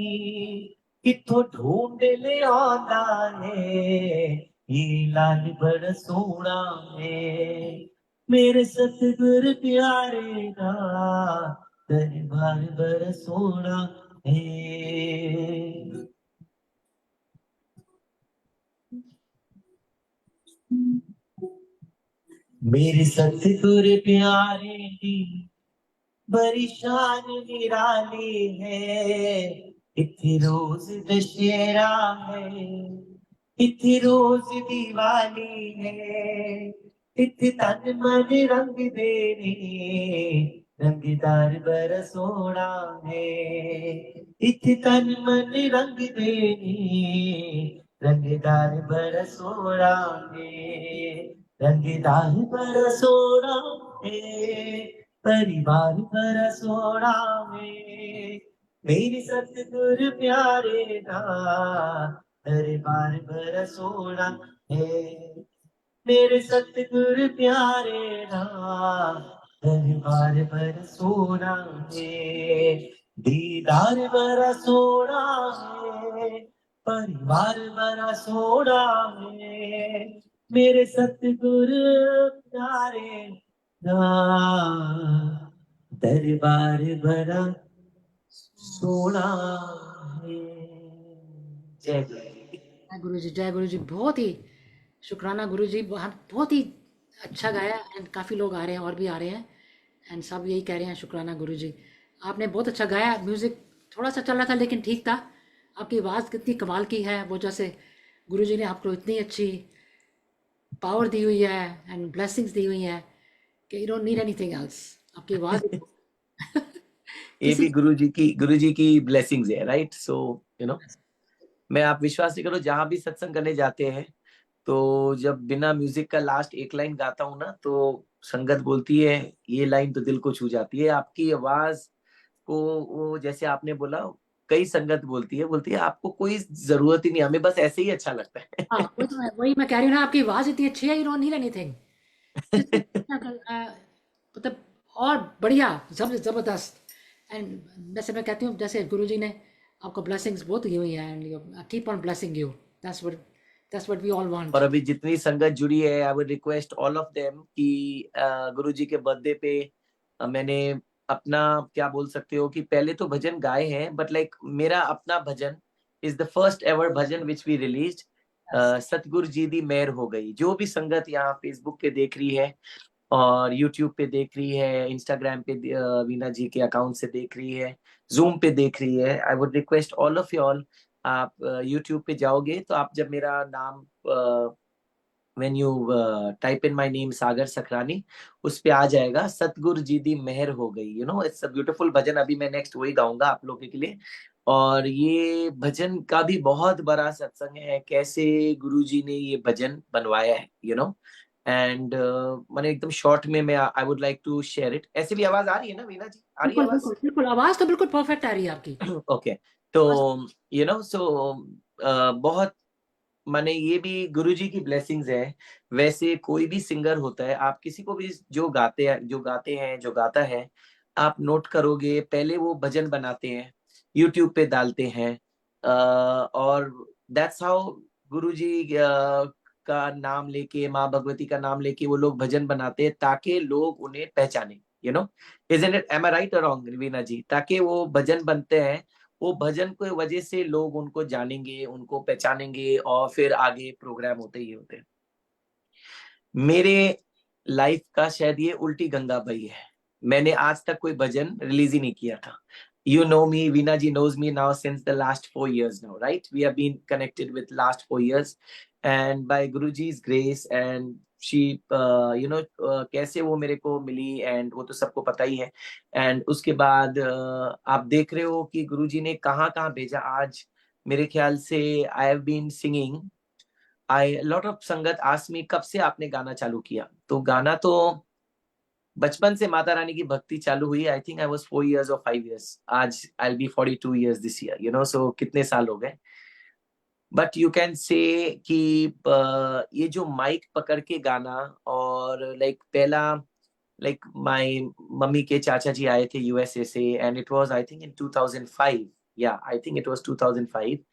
किथों ढूंढ ले आंदा है ये लाल बड़ा सोना है, मेरे सतगुरु प्यारे दा दरबार बड़ा सोना है। मेरे सतगुरु प्यारे दी बड़ी शान निराली है, इत्थे रोज दशहरा है, इत्थे रोज दिवाली है, इत्थे तन मन रंग दे ने रंगदार बरसोड़ा है, इत्थे तन मन रंग दे ने रंगदार बरसोड़ा है, रंगदार बरसोड़ा है, परिवार भरा सोना में मेरी सतगुरु प्यारे दा दरबार भरा सोना है, मेरे सतगुरु प्यारे दा दरबार भरा सोना है, दीदार भरा सोना है, परिवार भरा सोना है, मेरे सतगुरु प्यारे दरबार बड़ा सोना है। जय गुरु जी। जय गुरु जी, बहुत ही शुक्राना गुरु जी, बहुत ही अच्छा गाया। एंड काफ़ी लोग आ रहे हैं और भी आ रहे हैं, एंड सब यही कह रहे हैं शुक्राना गुरु जी, आपने बहुत अच्छा गाया। म्यूज़िक थोड़ा सा चल रहा था लेकिन ठीक था। आपकी आवाज़ कितनी कमाल की है, वो जैसे गुरु जी ने आपको इतनी अच्छी पावर दी हुई है एंड ब्लेसिंग्स दी हुई है कि you don't need anything else. आपकी आवाज़ ये किसी भी गुरु जी की ब्लेसिंग्स है, राइट। सो मैं, आप विश्वास नहीं करो, जहां भी सत्संग करने जाते हैं तो जब बिना म्यूजिक का लास्ट एक लाइन गाता हूँ ना, तो संगत बोलती है ये लाइन तो दिल को छू जाती है, आपकी आवाज को, वो जैसे आपने बोला, कई संगत बोलती है आपको कोई जरूरत ही नहीं, हमें बस ऐसे ही अच्छा लगता है। हाँ, वही मैं कह रही हूँ ना, आपकी आवाज़ इतनी अच्छी है, यू डोंट नीड एनीथिंग। मतलब और बढ़िया, जबरदस्त। एंड जैसे मैं कहती हूँ, जैसे गुरु जी ने आपको ब्लेसिंग्स बहुत की हुई है, and keep on blessing you, that's what That's what we all want. और अभी जितनी संगत जुड़ी है, आई would request all of them कि गुरुजी के बर्थडे पे मैंने अपना क्या बोल सकते हो कि पहले तो भजन गाए हैं, बट लाइक मेरा अपना bhajan is the first ever bhajan which we released, Satguru ji दी मेहर हो गई। जो भी संगत यहाँ फेसबुक पे देख रही है और यूट्यूब पे देख रही है, इंस्टाग्राम पे वीना जी के अकाउंट से देख रही है, जूम पे देख रही है, आई would request all of you all, आप यूट्यूब पे जाओगे तो आप जब मेरा नाम when you type in my name सागर सकरानी, उस पे आ जाएगा सतगुरु जी दी मेहर हो गई। You know it's a beautiful bhajan, अभी मैं नेक्स्ट वही गाऊंगा आप लोगों के लिए। और ये भजन का भी बहुत बड़ा सत्संग है, कैसे गुरुजी ने ये भजन बनवाया है, यू नो। एंड मैंने एकदम शॉर्ट में मैं I would like to share it. ऐसे भी आवाज आ रही है ना वीना जी, आ रही है बिल्कुल आवाज? बिल्कुल बिल्कुल, आवाज तो बिल्कुल परफेक्ट आ रही है आपकी। ओके तो यू नो सो बहुत माने ये भी गुरुजी की ब्लेसिंग्स है। वैसे कोई भी सिंगर होता है, आप किसी को भी जो गाते हैं जो गाता है, आप नोट करोगे पहले वो भजन बनाते हैं, यूट्यूब पे डालते हैं, और दैट्स हाउ गुरुजी का नाम लेके, माँ भगवती का नाम लेके वो लोग भजन बनाते हैं ताकि लोग उन्हें पहचाने। You know isn't it, am I right और रॉन्ग वीना जी? ताकि वो भजन बनते हैं, वो भजन की वजह से लोग उनको जानेंगे, उनको पहचानेंगे, और फिर आगे प्रोग्राम होते ही होते हैं। मेरे लाइफ का शायद ये उल्टी गंगा बही है, मैंने आज तक कोई भजन रिलीज ही नहीं किया था। You know me, Veena ji knows me now since the last 4 years now, right? We have been connected with last 4 years, and by Guruji's grace and she, कैसे वो मेरे को मिली, and वो तो सबको पता ही है। and उसके बाद आप देख रहे हो कि गुरुजी ने कहाँ कहाँ भेजा। आज मेरे ख्याल से I have been singing, lot of संगत asked me कब से आपने गाना चालू किया, तो गाना तो बचपन से माता रानी की भक्ति चालू हुई। I think I was 4 years or 5 years, आज I will be 42 years this year, you know, so कितने साल हो गए। बट यू कैन से कि ये जो माइक पकड़ के गाना, और लाइक पहला, लाइक माय मम्मी के चाचा जी आए थे यूएसए से, and it was I think in 2005, या I think it was 2005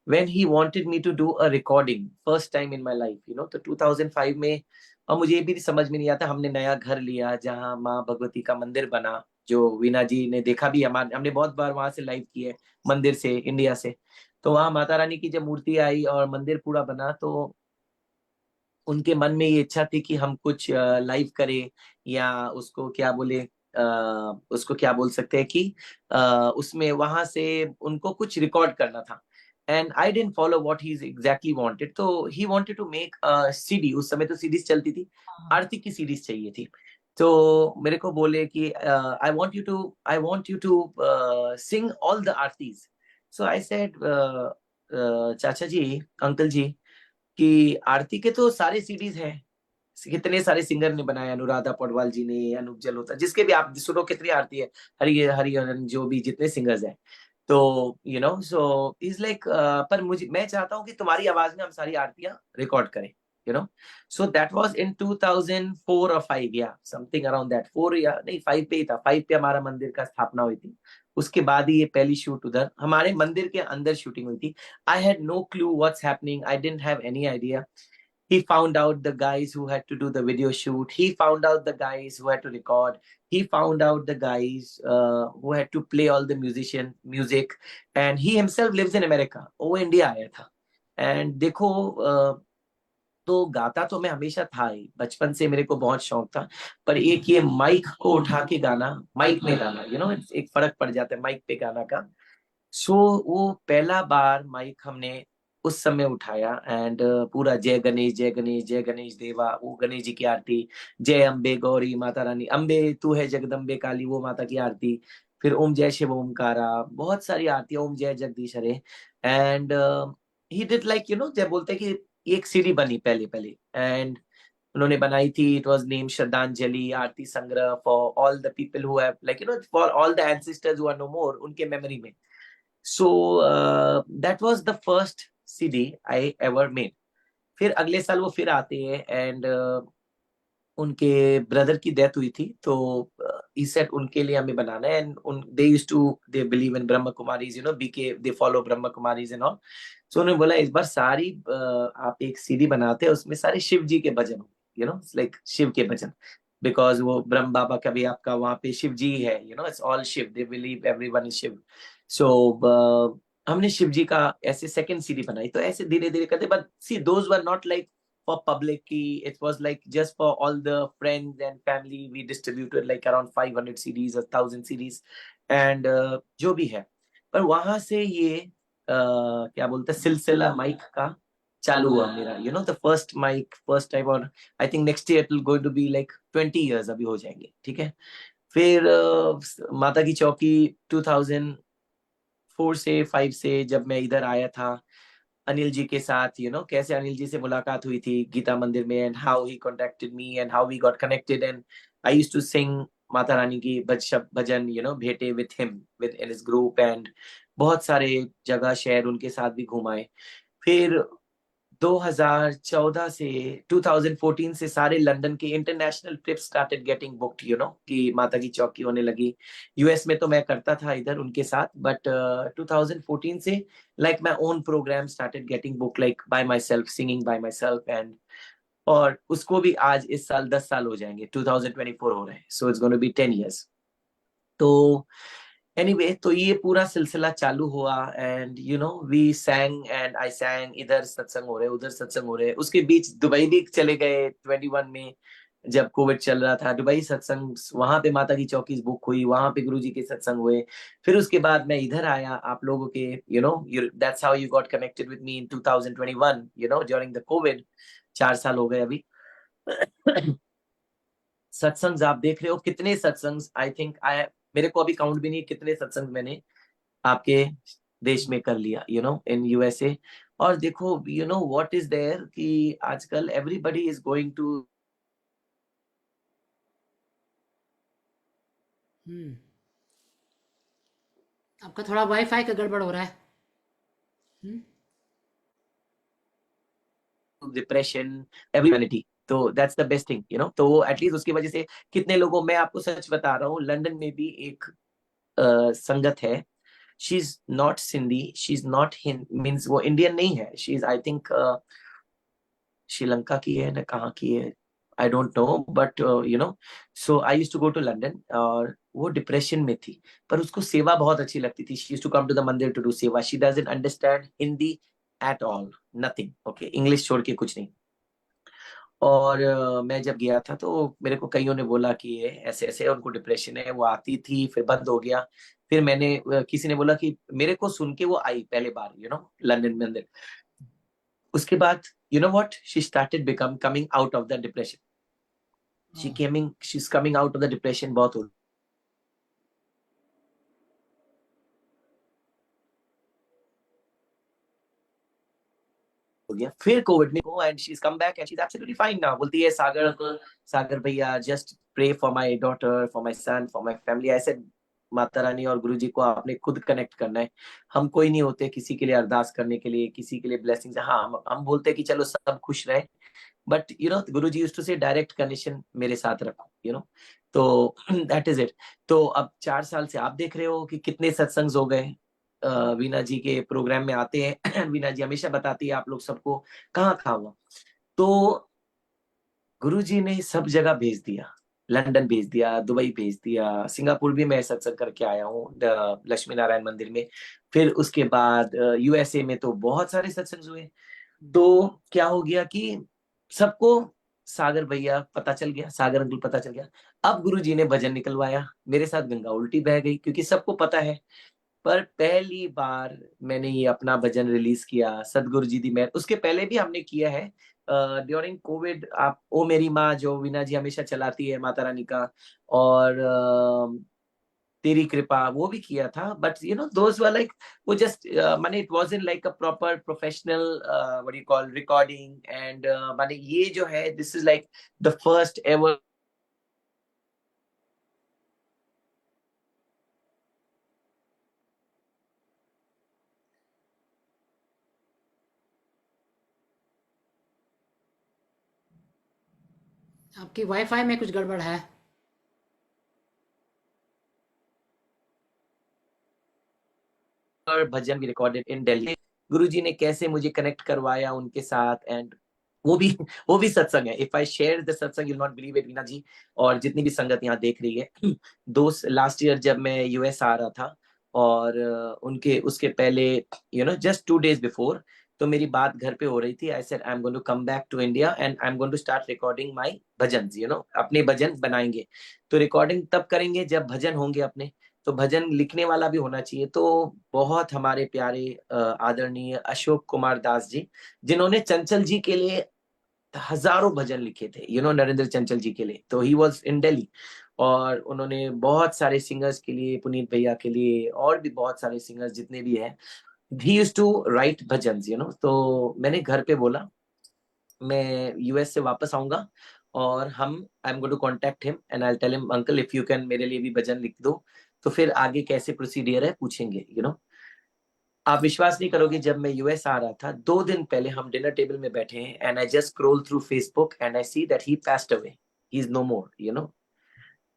when he wanted me to do a recording first time in my life, you know, तो 2005 में, और मुझे ये भी समझ में नहीं आता, हमने नया घर लिया जहाँ माँ भगवती का मंदिर बना, जो वीना जी ने देखा भी, हमने बहुत बार वहां से लाइव किए मंदिर से, इंडिया से। तो वहां माता रानी की जब मूर्ति आई और मंदिर पूरा बना, तो उनके मन में ये इच्छा थी कि हम कुछ लाइव करें, या उसको क्या बोले, उसको क्या बोल सकते हैं कि उसमें वहां से उनको कुछ रिकॉर्ड करना था। And I didn't follow what he exactly wanted, तो he wanted to make CD. उस समय तो सीडीज चलती थी, आरती की सीडीज चाहिए थी। तो मेरे को बोले कि I want you to sing all the aartis. So I said चाचा जी, अंकल जी, कि आरती के तो सारे सीडीज हैं, कितने सारे सिंगर ने बनाया, अनुराधा पौडवाल जी ने, अनूप जलोटा, जिसके भी आप सुनो कितनी आरती है, हरिहरन, जो भी जितने सिंगर्स हैं। तो you know so is like, पर मुझे, मैं चाहता हूँ कि तुम्हारी आवाज में हम सारी आरतियां रिकॉर्ड करें, you know. So that was in 2004 और 5, या समथिंग अराउंड दैट, 4 या नहीं 5 पे ही था, 5 पे हमारा मंदिर का स्थापना हुई थी। उसके बाद ही ये पहली शूट उधर हमारे मंदिर के अंदर शूटिंग हुई थी। I had no clue what's happening, I didn't have any idea. He found out the guys who had to do the video shoot, he found out the guys who had to record, he found out the guys who had to play all the music, and he himself lives in America, वो इंडिया आया था। एंड देखो तो गाता तो मैं हमेशा था ही, बचपन से मेरे को बहुत शौक था, पर एक ये माइक को उठा के गाना, माइक में गाना, यू नो, एक फर्क पड़ जाता है माइक पे गाना का। सो वो पहला बार माइक हमने उस समय उठाया, एंड पूरा जय गणेश जय गणेश जय गणेश देवा, वो गणेश जी की आरती, जय अम्बे गौरी माता रानी, अम्बे तू है जगदम्बे काली, वो माता की आरती, फिर ओम जय शिव ओमकारा, बहुत सारी आरती, Om Jai Jagdish Hare. And he did like, you know, जब बोलते कि एक सीडी बनी पहले पहले, एंड उन्होंने बनाई थी, it was name Shraddhanjali Aarti Sangrah for all the people who have, like, you know, for all the ancestors who are no more, उनके मेमोरी में। So that was the first CD I ever made. फिर अगले साल वो फिर आते हैं, एंड उनके ब्रदर की डेथ हुई थी, तो he said उनके लिए हमें बनाना है, and they used to, they believe in Brahma Kumaris, BK, they follow Brahma Kumaris and all. So उन्होंने बोला इस बार सारी आप एक सीडी बनाते हैं, उसमें सारे शिव जी के भजन, लाइक शिव के भजन, बिकॉज वो ब्रह्म बाबा का भी आपका वहाँ पे शिव जी है, it's all Shiv, they believe everyone is Shiv. So हमने शिव जी का ऐसे सेकंड सीडी बनाई. तो ऐसे धीरे धीरे करते, but C those were not like for public ki, it was like just for all the friends and family. We distributed like around 500 CDs or 1000 CDs and जो भी है. पर वहां से ये क्या बोलते हैं सिलसिला माइक का चालू हुआ मेरा, the first mic, first time. और I think next year it will going to be like 20 years अभी हो जाएंगे. ठीक है. फिर माता की चौकी 2004 से 5 से जब मैं इधर आया था अनिल जी के साथ, कैसे अनिल जी से मुलाकात हुई थी गीता मंदिर में, and how he contacted me and how we got connected, and I used to sing Mata Rani की भजन, भेटे with him, with in his group, and बहुत सारे जगह शहर उनके साथ भी घुमाए. फिर 2014 से 2014 से सारे लंदन के international trip started getting booked, कि माता की चौकी होने लगी. यूएस में तो मैं करता था इधर उनके साथ, बट 2014 से like my own program started getting book, like by myself, singing by myself. And और उसको भी आज इस साल 10 साल हो जाएंगे, 2024 हो रहे हैं, so it's gonna be 10 years. तो एनीवे, तो ये पूरा सिलसिला चालू हुआ, and we sang and I sang, इधर सत्संग हो रहे, उधर सत्संग हो रहे. उसके बीच दुबई भी चले गए 21 में, जब कोविड चल रहा था. दुबई सत्संग, वहां पे माता की चौकी बुक हुई, वहां पे गुरुजी के सत्संग हुए. फिर उसके बाद मैं इधर आया आप लोगों के, that's how you got connected with me in 2021, during the Covid. 4 साल हो गए अभी. सत्संग आप देख रहे हो कितने सत्संग, आई थिंक मेरे को अभी काउंट भी नहीं कितने सत्संग मैंने आपके देश में कर लिया, इन यूएसए. और देखो, व्हाट इज देयर कि आजकल एवरीबडी इज गोइंग टू. हम्म आपका थोड़ा वाईफाई का गड़बड़ हो रहा है. हम्म डिप्रेशन, एवरीनिटी. तो दैट्स द बेस्ट थिंग, तो एटलीस्ट उसकी वजह से कितने लोगों, मैं आपको सच बता रहा हूँ, लंदन में भी एक संगत है. She is not Sindhi, she is not means वो इंडियन नहीं है. She is I think Sri Lanka की है ना, कहाँ की है, I don't know, but so I used to go to London. और वो डिप्रेशन में थी, पर उसको सेवा बहुत अच्छी लगती थी. She used to come to the mandir to do seva. She doesn't understand Hindi at all, nothing, okay, English छोड़ के कुछ नहीं. और मैं जब गया था तो मेरे को कईयों ने बोला कि ये ऐसे ऐसे उनको डिप्रेशन है. वो आती थी, फिर बंद हो गया. फिर मैंने किसी ने बोला कि मेरे को सुन के वो आई पहले बार, लंदन में अंदर. उसके बाद what, she started become coming out of the depression. She is coming out of the depression. बहुत हो गया. फिर कोविड में and she is come back and she is absolutely fine now. बोलती है सागर अंकल, सागर भैया, just pray for my daughter, for my son, for my family. ऐसे माता रानी और गुरुजी को आपने खुद कनेक्ट करना है. हम कोई नहीं होते किसी के लिए अरदास करने के लिए, किसी के लिए ब्लेसिंग्स. हाँ, हम बोलते हैं कि चलो सब खुश रहे, बट गुरुजी यूज्ड टू से डायरेक्ट कनेक्शन मेरे साथ रखो, तो दैट इज इट. तो अब 4 साल से आप देख रहे हो कि कितने सत्संग हो गए. वीना जी के प्रोग्राम में आते हैं. वीना जी हमेशा बताती है आप लोग सबको कहाँ कहाँ हुआ. तो गुरुजी ने सब जगह भेज दिया. लंदन भेज दिया, दुबई भेज दिया, सिंगापुर भी मैं सत्संग करके आया हूँ लक्ष्मी नारायण मंदिर में. फिर उसके बाद यूएसए में तो बहुत सारे सत्संग हुए. तो क्या हो गया कि सबको सागर भैया पता चल गया, सागर अंकल पता चल गया. अब गुरुजी ने भजन निकलवाया, मेरे साथ गंगा उल्टी बह गई, क्योंकि सबको पता है. पर पहली बार मैंने ये अपना भजन रिलीज किया, सदगुरु जी दी मेहर. उसके पहले भी हमने किया है ड्यूरिंग कोविड. आप ओ मेरी माँ जो वीना जी हमेशा चलाती है माता रानी का, और तेरी कृपा, वो भी किया था. बट दोज वर लाइक, वो जस्ट माने it was in like a proper professional what you call recording. And माने ये जो है, this is like the first ever. आपकी वाईफाई में कुछ गड़बड़ है. भजन वी रिकॉर्डेड इन दिल्ली। गुरुजी ने कैसे मुझे कनेक्ट करवाया उनके साथ, एंड वो भी सत्संग है। If I share the satsang you not believe it Veena ji, और जितनी भी संगत यहाँ देख रही है। दोस्त लास्ट ईयर जब मैं यूएस आ रहा था, और उनके उसके पहले जस्ट 2 days बिफोर, तो मेरी बात घर पे हो रही थी। I said I am going to come back to India and I am going to start recording my bhajan, अपने भजन बनाएंगे। तो रिकॉर्डिंग तब करेंगे जब भजन होंगे अपने, तो भजन लिखने वाला भी होना चाहिए। तो बहुत हमारे प्यारे आदरणीय अशोक कुमार दास जी, जिन्होंने चंचल जी के लिए हजारों भजन लिखे थे, नरेंद्र चंचल जी के लिए। तो ही वॉज इन दिल्ली, और उन्होंने बहुत सारे सिंगर्स के लिए, पुनीत भैया के लिए, और भी बहुत सारे सिंगर्स जितने भी हैं, ही यूज्ड टू राइट भजन। तो मैंने घर पे बोला मैं यूएस से वापस आऊंगा, और I am going to contact him and I will tell him uncle if you can मेरे लिए भी भजन लिख दो, तो फिर आगे कैसे प्रोसीडियर है पूछेंगे। आप विश्वास नहीं करोगे, जब मैं यूएस आ रहा था 2 दिन पहले हम डिनर टेबल में बैठे हैं, and I just scroll through Facebook and I see that he passed away, he is no more.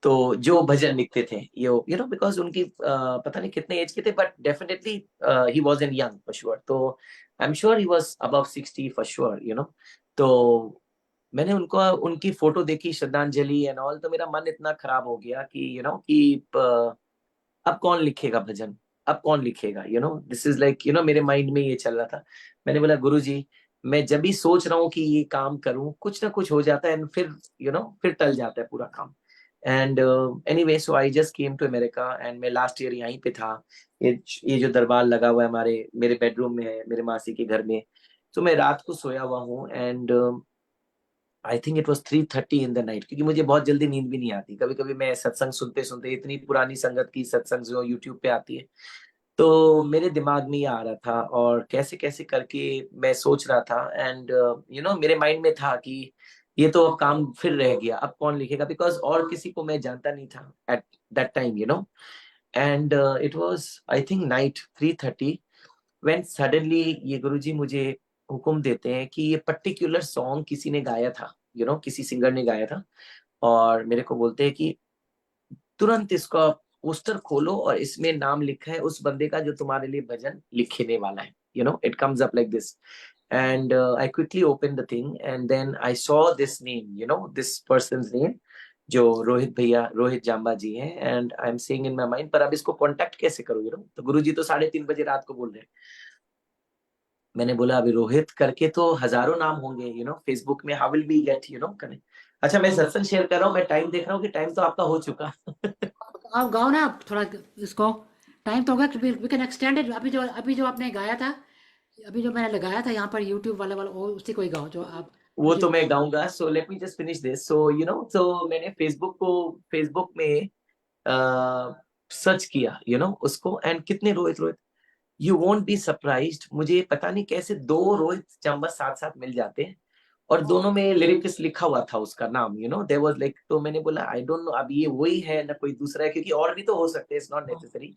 तो जो भजन लिखते थे, बिकॉज उनकी पता नहीं कितने एज के थे, but definitely he was in young for sure. तो I am sure he was above 60 for sure. तो मैंने उनकी फोटो देखी, श्रद्धांजलि एंड ऑल, तो मेरा मन इतना खराब हो गया कि कि अब कौन लिखेगा भजन, अब कौन लिखेगा। दिस इज लाइक मेरे माइंड में ये चल रहा था। मैंने बोला गुरु जी, मैं जब भी सोच रहा हूँ कि ये काम करूं, कुछ ना कुछ हो जाता है, एंड फिर फिर टल जाता है पूरा काम। And anyway, so I just came to America, and मैं लास्ट ईयर यहीं पे था। ये जो दरबार लगा हुआ है मेरे बेडरूम में है, मेरे मासी के घर में। तो मैं रात को सोया हुआ हूँ, and I think it was 3:30 in the night, क्योंकि मुझे बहुत जल्दी नींद भी नहीं आती। कभी कभी मैं सत्संग सुनते सुनते, इतनी पुरानी संगत की सत्संग जो यूट्यूब पे आती है, तो मेरे दिमाग में ये आ रहा था, और कैसे कैसे करके मैं सोच रहा था। एंड मेरे माइंड में था कि ये तो अब काम फिर रह गया, अब कौन लिखेगा, बिकॉज और किसी को मैं जानता नहीं था at that time. And it was I think night 3:30 when suddenly ये गुरुजी मुझे हुक्म देते हैं कि ये पर्टिकुलर सॉन्ग किसी ने गाया था, किसी सिंगर ने गाया था, और मेरे को बोलते हैं कि तुरंत इसका पोस्टर खोलो, और इसमें नाम लिखा है उस बंदे का जो तुम्हारे लिए भजन लिखने वाला है। It comes up like this, and I quickly opened the thing, and then I saw this name, this person's name, जो रोहित भैया, रोहित जाम्बा जी हैं। And I am saying in my mind, पर अब इसको कांटेक्ट कैसे करूँ? तो गुरुजी तो 3:30 बजे रात को बोल रहे हैं। मैंने बोला अभी रोहित करके तो हजारों नाम होंगे, फेसबुक में, how will be get connect. अच्छा, मैं सत्संग शेयर कर रहा हूँ, मैं टाइम देख रहा हूँ कि टाइम तो आपका हो चुका। आप गाओ ना, आप थोड़ा इसको, टाइम तो होगा, वी कैन एक्सटेंड इट। अभी जो आपने गाया था, अभी जो मैंने लगाया था यहाँ पर यूट्यूब वाला उसी को ही गाओ जो आप। वो तो मैं गाऊंगा। So let me just finish this. So so मैंने फेसबुक में सर्च किया उसको, एंड कितने Rohit Rohit, you won't be surprised, मुझे पता नहीं कैसे 2 रोहित जाम्बा साथ साथ मिल जाते हैं, और दोनों में लिरिक्स लिखा हुआ था उसका नाम, देयर वाज लाइक। तो मैंने बोला आई डोंट नो, अब ये वही है ना कोई दूसरा है, क्योंकि और भी तो हो सकते हैं, इट्स नॉट नेसेसरी।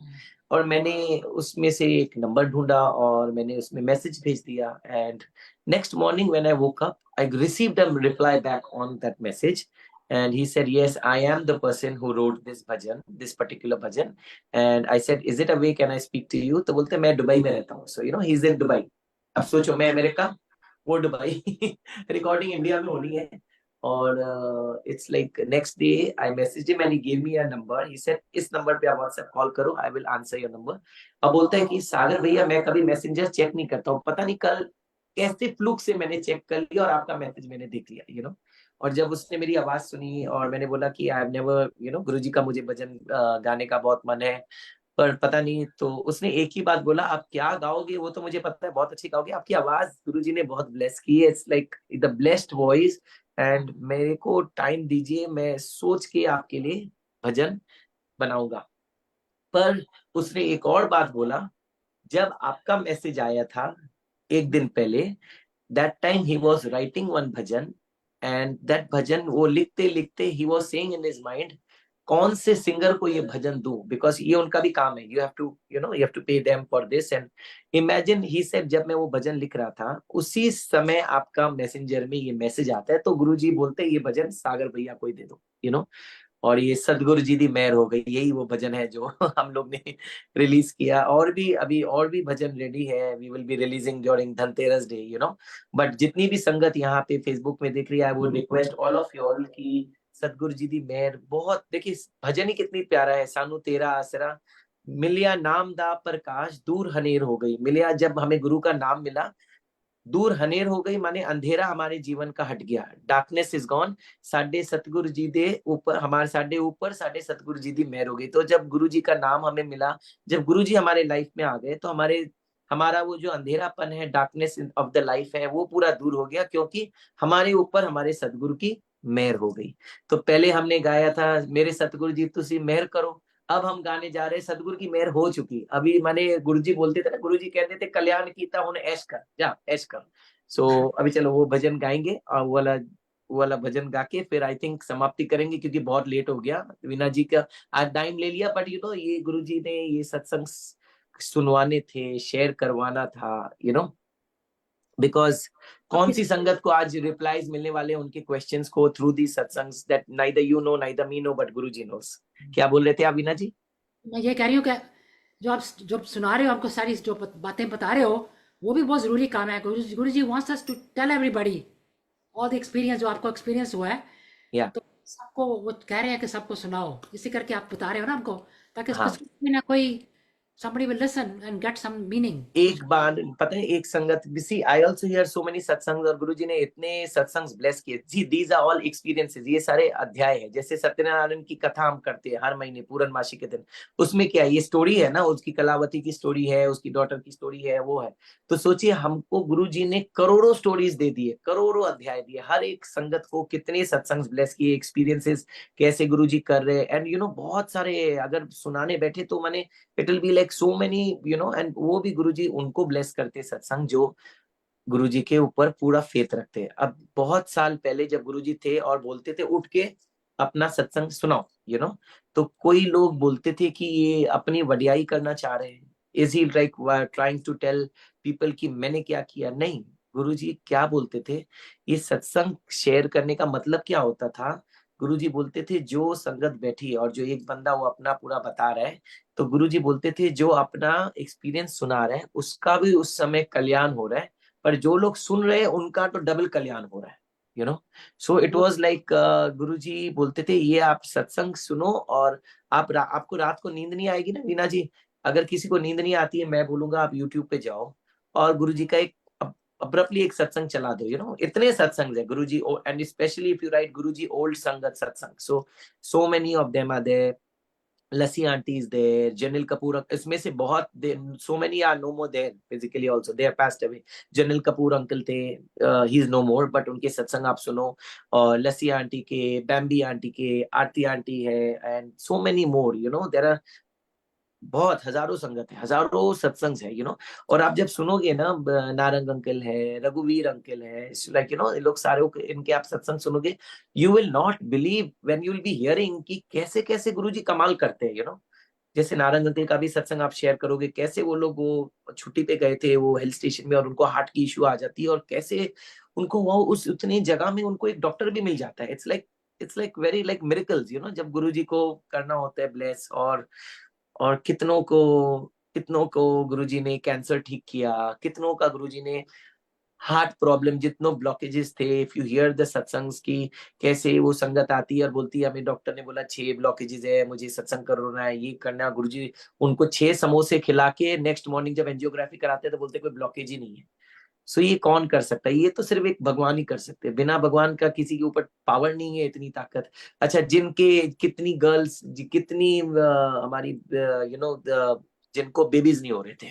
और मैंने उसमें से एक नंबर ढूंढा, और मैंने उसमें मैसेज भेज दिया, and next morning when I woke up, I received a reply back on that message, and he said yes, I am the person who wrote this bhajan, this particular bhajan. And I said, is it a way, can I speak to you? तो बोलते मैं दुबई में रहता हूँ, so he's in Dubai। अब सोचो, मैं अमेरिका, वो दुबई। रिकॉर्डिंग इंडिया में होनी है। और it's like next day I message him and he gave me a number, he said इस नंबर पे आप व्हाट्सएप कॉल करो, I will answer your number. अब बोलता है कि सागर भैया, मैं कभी मैसेंजर चेक नहीं करता हूँ, पता नहीं कल कैसे फ्लूक से मैंने चेक कर लिया, और आपका मैसेज मैंने देख लिया। और जब उसने मेरी आवाज सुनी, और मैंने बोला कि आई हैव नेवर, गुरुजी का मुझे भजन गाने का बहुत मन है, पर पता नहीं, तो उसने एक ही बात बोला, आप क्या गाओगे वो तो मुझे पता है, बहुत अच्छी गाओगे, आपकी आवाज गुरुजी ने बहुत ब्लेस की है, it's like the blessed voice, and मेरे को टाइम दीजिए, मैं सोच के आपके लिए भजन बनाऊंगा। पर उसने एक और बात बोला, जब आपका मैसेज आया था एक दिन पहले, that time he was writing one bhajan, and that bhajan वो लिखते लिखते he was saying in his mind, कौन से सिंगर को ये भजन दूं, बिकॉज ये उनका भी काम है, you have to you have to pay them for this. And imagine, he said, जब मैं वो भजन लिख रहा था उसी समय आपका मैसेंजर में ये मैसेज आता है, तो गुरुजी बोलते ये भजन सागर भैया को ही दे दो। और ये सतगुरु जी दी मेहर हो गई, यही वो भजन है जो हम लोग ने रिलीज किया। और भी अभी और भी भजन रेडी है, we will be releasing during Dhanteras day, you know. But जितनी भी संगत यहाँ पे फेसबुक में दिख रही है, आई would request all of you all की सतगुरु जी दी मेहर बहुत, देखिए भजन ही कितनी प्यारा है, सानू तेरा आसरा मिलिया नाम दा प्रकाश दूर हनेर हो गई। मिलिया जब हमें गुरु का नाम मिला, दूर हनेर हो गई, माने अंधेरा हमारे जीवन का हट गया, डार्कनेस इज गॉन। साडे सतगुरु जी दे ऊपर हमारे साडे सतगुरु जी दी मेहर हो गई। तो जब गुरु जी का नाम हमें मिला, जब गुरु जी हमारे लाइफ में आ गए, तो हमारा वो जो अंधेरापन है, डार्कनेस ऑफ द लाइफ है, वो पूरा दूर हो गया, क्योंकि हमारे ऊपर हमारे सतगुरु की मेहर हो गई। तो पहले हमने गाया था मेरे सतगुरु जी तुसी मेहर करो, अब हम गाने जा रहे हैं सतगुरु की मेहर हो चुकी। अभी माने गुरु जी बोलते थे ना, गुरु जी कहते थे कल्याण कीता हुन ऐश कर, जा ऐश कर। सो अभी चलो वो भजन गाएंगे, और वो वाला भजन गा के फिर आई थिंक समाप्ति करेंगे, क्योंकि बहुत लेट हो गया। वीना जी का आज टाइम ले लिया, बट यू नो ये गुरु जी ने ये सत्संग सुनवाने थे, शेयर करवाना था, यू नो, बिकॉज कौन सी संगत को आज रिप्लाईज मिलने वाले हैं उनके क्वेश्चंस को through the satsangs that neither you know neither me know but Guru ji nose. क्या बोल रहे थे आप वीना जी? मैं ये कह रही हूँ कि जो आप सुना रहे हो, हमको सारी जो बातें बता रहे हो, वो भी बहुत ज़रूरी काम है। Guru ji wants us to tell everybody all the experience जो आपको एक्सपीरियंस हुआ है। या तो सबको वो कह रहे हैं कि सबको सुनाओ, इसी करके आप बता रहे हो ना हमको, ताकि हाँ, कोई ना कोई somebody will listen and get some meaning. एक बार पता है एक संगत सी I also hear so many satsang, और गुरु जी ने इतने सत्संग ब्लेस किए जी। दीज आर ऑल एक्सपीरियंसेस, ये सारे अध्याय है। जैसे सत्यनारायण की कथा हम करते हैं हर महीने पूर्णमासी के दिन, उसमें क्या है, ये स्टोरी है ना, उसकी कलावती की स्टोरी है, उसकी डॉटर की स्टोरी है, वो है। तो सोचिए हमको गुरु जी ने करोड़ों स्टोरीज दे दिए, करोड़ों अध्याय दिए, हर एक संगत को कितने सत्संग ब्लेस किए, एक्सपीरियंसेस कैसे गुरु जी कर रहे हैं, एंड यू नो बहुत सारे अगर सुनाने बैठे तो मैंने it will be like so many, you know. And वो भी गुरुजी उनको ब्लेस करते सत्संग जो गुरुजी के ऊपर पूरा फेथ रखते हैं। अब बहुत साल पहले जब गुरुजी थे और बोलते थे उठ के अपना सत्संग सुनाओ, यू नो, तो कोई लोग बोलते थे कि ये अपनी वडियाई करना चाह रहे हैं, is he like trying to tell people कि मैंने क्या किया। नहीं, गुरुजी क्या बोलते थे, ये सत्संग शेयर करने का मतलब क्या होता था। गुरुजी बोलते थे जो संगत बैठी और जो एक बंदा वो अपना पूरा बता रहा है, तो गुरुजी बोलते थे जो अपना एक्सपीरियंस सुना रहा है उसका भी उस समय कल्याण हो रहा है, पर जो लोग सुन रहे हैं उनका तो डबल कल्याण हो रहा है, you know. So it was like Guruji बोलते थे ये आप सत्संग सुनो, और आपको रात को नींद नहीं आएगी ना वीना जी, अगर किसी को नींद नहीं आती है, मैं बोलूंगा आप यूट्यूब पे जाओ और गुरुजी का एक अब्रप्टली एक सत्संग चला दो, यू नो। इतने सत्संग है Guruji, and specially if you write Guruji old sangat satsang, so many of them are there. Lassi aunty is there, General Kapoor, इसमें से बहुत so many are no more there physically also, they are passed away. General Kapoor uncle थे, he is no more, but उनके सत्संग आप सुनो। और लस्सी आंटी के, बैम्बी आंटी के, आरती आंटी है, and so many more, you know. There are बहुत हजारों संगत है, हजारों सत्संग है, यू नो। और आप जब सुनोगे ना, नारंग अंकल है, रघुवीर अंकल है, लाइक यू नो, लोग सारे इनके आप सत्संग सुनोगे, you will not believe when you will be hearing कि कैसे कैसे गुरुजी कमाल करते हैं, यू नो। जैसे नारंग अंकल का भी सत्संग आप शेयर करोगे, कैसे वो लोग वो छुट्टी पे गए थे वो हिल स्टेशन में, और उनको हार्ट की इश्यू आ जाती है, और कैसे उनको वो उस उतनी जगह में उनको एक डॉक्टर भी मिल जाता है। It's like very like miracles, you know, जब गुरुजी को करना होता है ब्लेस। और कितनों को गुरुजी ने कैंसर ठीक किया, कितनों का गुरुजी ने हार्ट प्रॉब्लम, जितनों ब्लॉकेजेस थे, if you here the satsangs की, कैसे वो संगत आती है और बोलती है हमें डॉक्टर ने बोला 6 ब्लॉकेजेस है, मुझे सत्संग करना है, ये करना है। गुरुजी उनको 6 समोसे खिला के नेक्स्ट मॉर्निंग जब एंजियोग्राफी कराते हैं तो बोलते कोई ब्लॉकेज ही नहीं है। सो ये कौन कर सकता है? ये तो सिर्फ एक भगवान ही कर सकते हैं, बिना भगवान का किसी के ऊपर पावर नहीं है, इतनी ताकत। अच्छा, जिनके कितनी गर्ल्स, कितनी हमारी यू नो जिनको बेबीज नहीं हो रहे थे,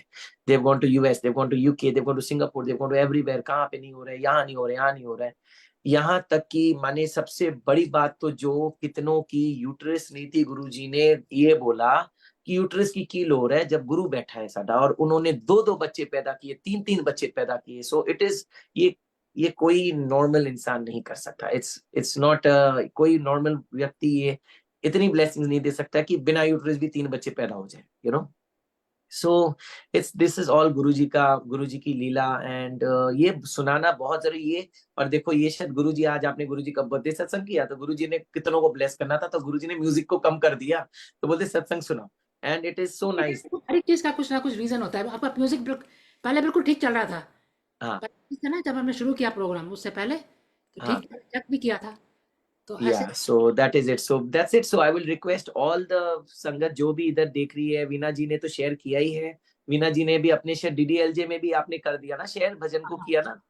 they've gone to US, they've gone to UK, they've gone to Singapore, they've gone to everywhere, कहाँ पे नहीं हो रहा है, यहाँ नहीं हो रहा है, यहाँ नहीं हो रहा है। यहाँ तक कि माने सबसे बड़ी बात तो जो कितनों की यूट्रस नहीं थी, गुरुजी ने ये बोला कि यूट्रस की कील हो रहा है जब गुरु बैठा है साडा, और उन्होंने 2-2 बच्चे पैदा किए, 3-3 बच्चे पैदा किए। सो इट इज, ये कोई नॉर्मल इंसान नहीं कर सकता। इट्स नॉट, कोई नॉर्मल व्यक्ति ये इतनी ब्लेसिंग नहीं दे सकता कि बिना यूट्रस भी 3 बच्चे पैदा हो जाए, you know. So it's this is all गुरु जी की लीला एंड ये सुनाना बहुत जरूरी है। और देखो ये शायद गुरु जी, आज आपने गुरु जी का बर्थडे सत्संग किया तो गुरु जी ने कितनों को ब्लेस करना था, तो गुरु जी ने म्यूजिक को कम कर दिया, तो बोलते सत्संग सुनाओ, and it is so nice. हर एक चीज़ का कुछ ना कुछ रीज़न होता है। आपका म्यूज़िक पहले बिल्कुल ठीक चल रहा था। हाँ, पहले ठीक था ना, जब हमने शुरू किया प्रोग्राम, उससे पहले तो हाँ, ठीक चेक भी किया था। तो ऐसे yeah, so that is it, so that's it, so I will request all the संगत जो भी इधर देख रही है, वीना जी ने तो शेयर किया ही है, वीना जी ने भी अपने शेयर डीडीएलजे में भी आपने कर दिया ना शेयर, भजन को किया ना,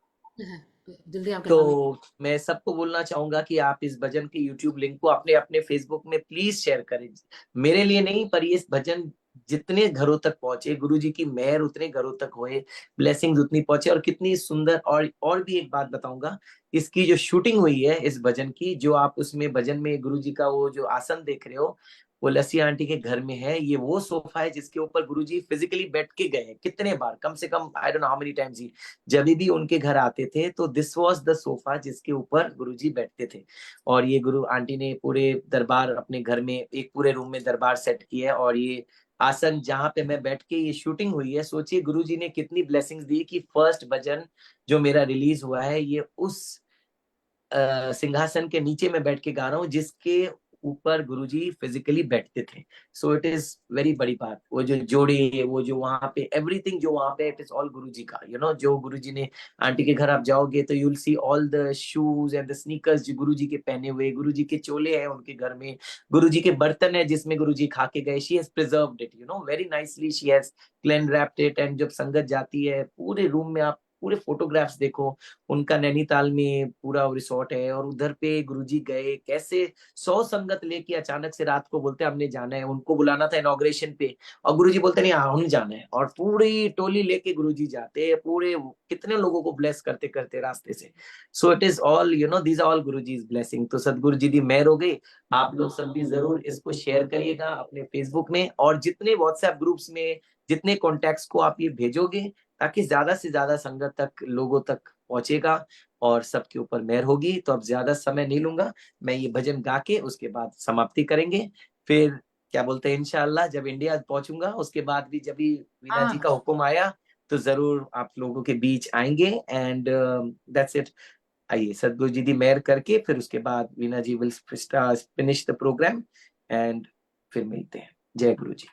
है, जल्दी आप करवा दें। तो मैं सबको बोलना चाहूंगा कि आप इस भजन के यूट्यूब लिंक को अपने अपने फेसबुक में प्लीज शेयर करें, मेरे लिए नहीं पर ये भजन जितने घरों तक पहुंचे, गुरु जी की मेहर उतने घरों तक होए, ब्लेसिंग्स उतनी पहुंचे, और कितनी सुंदर। और भी एक बात बताऊंगा, इसकी जो शूटिंग हुई है इस भजन की, जो आप उसमें भजन में गुरु जी का वो जो आसन देख रहे हो, वो लस्सी आंटी के घर में है, ये वो सोफा है जिसके ऊपर गुरुजी फिजिकली बैठ के गए हैं कितने बार, कम से कम I don't know how many times he, जब भी उनके घर आते थे तो दिस वाज द सोफा जिसके ऊपर गुरुजी बैठते थे। और ये गुरु आंटी ने पूरे दरबार अपने घर में एक पूरे रूम में दरबार सेट किया है, और ये आसन जहां पे मैं बैठ के ये शूटिंग हुई है, सोचिए गुरुजी ने कितनी ब्लेसिंग्स दी कि फर्स्ट भजन जो मेरा रिलीज हुआ है ये उस सिंहासन के नीचे मैं बैठ के गा रहा हूँ जिसके ऊपर गुरुजी फिजिकली बैठते थे। सो इट इज वेरी बड़ी बात, वो जो जोड़े, वो जो वहां पे एवरीथिंग जो वहां पे, इट इज ऑल गुरुजी का, जो गुरुजी ने, आंटी के घर आप जाओगे तो you will see all the shoes and the sneakers जो गुरुजी के पहने हुए, गुरुजी के चोले हैं उनके घर में, गुरुजी के बर्तन है जिसमें गुरुजी खा के गए, she has preserved it very nicely, she has clean wrapped it, and जब संगत जाती है पूरे रूम में आप पूरे फोटोग्राफ्स देखो, उनका नैनीताल में पूरा रिसोर्ट है, और उधर पे गुरुजी गए कैसे 100 संगत लेके अचानक से रात को बोलते हमने जाना है, उनको बुलाना था इनॉग्रेशन पे, और गुरुजी बोलते नहीं हम जाना है, और पूरी टोली लेके गुरुजी जाते पूरे, कितने लोगों को ब्लेस करते करते रास्ते से। So it is all these are all Guruji's blessing, तो सदगुरु जी की मेहर हो गई। आप लोग सब भी जरूर इसको शेयर करिएगा अपने फेसबुक में, और जितने व्हाट्सएप ग्रुप्स में जितने कॉन्टेक्ट्स को आप ये भेजोगे, ताकि ज्यादा से ज्यादा संगत तक, लोगों तक पहुंचेगा, और सबके ऊपर मेहर होगी। तो अब ज्यादा समय नहीं लूंगा, मैं ये भजन गा के उसके बाद समाप्ति करेंगे। फिर क्या बोलते हैं, इंशाल्लाह जब इंडिया पहुंचूंगा उसके बाद भी, जब भी वीना जी हाँ, का हुक्म आया तो जरूर आप लोगों के बीच आएंगे, एंड दैट्स इट। आइए सदगुरु जी की मेहर करके फिर उसके बाद Veena ji will finish the program, and फिर मिलते हैं। जय गुरु जी।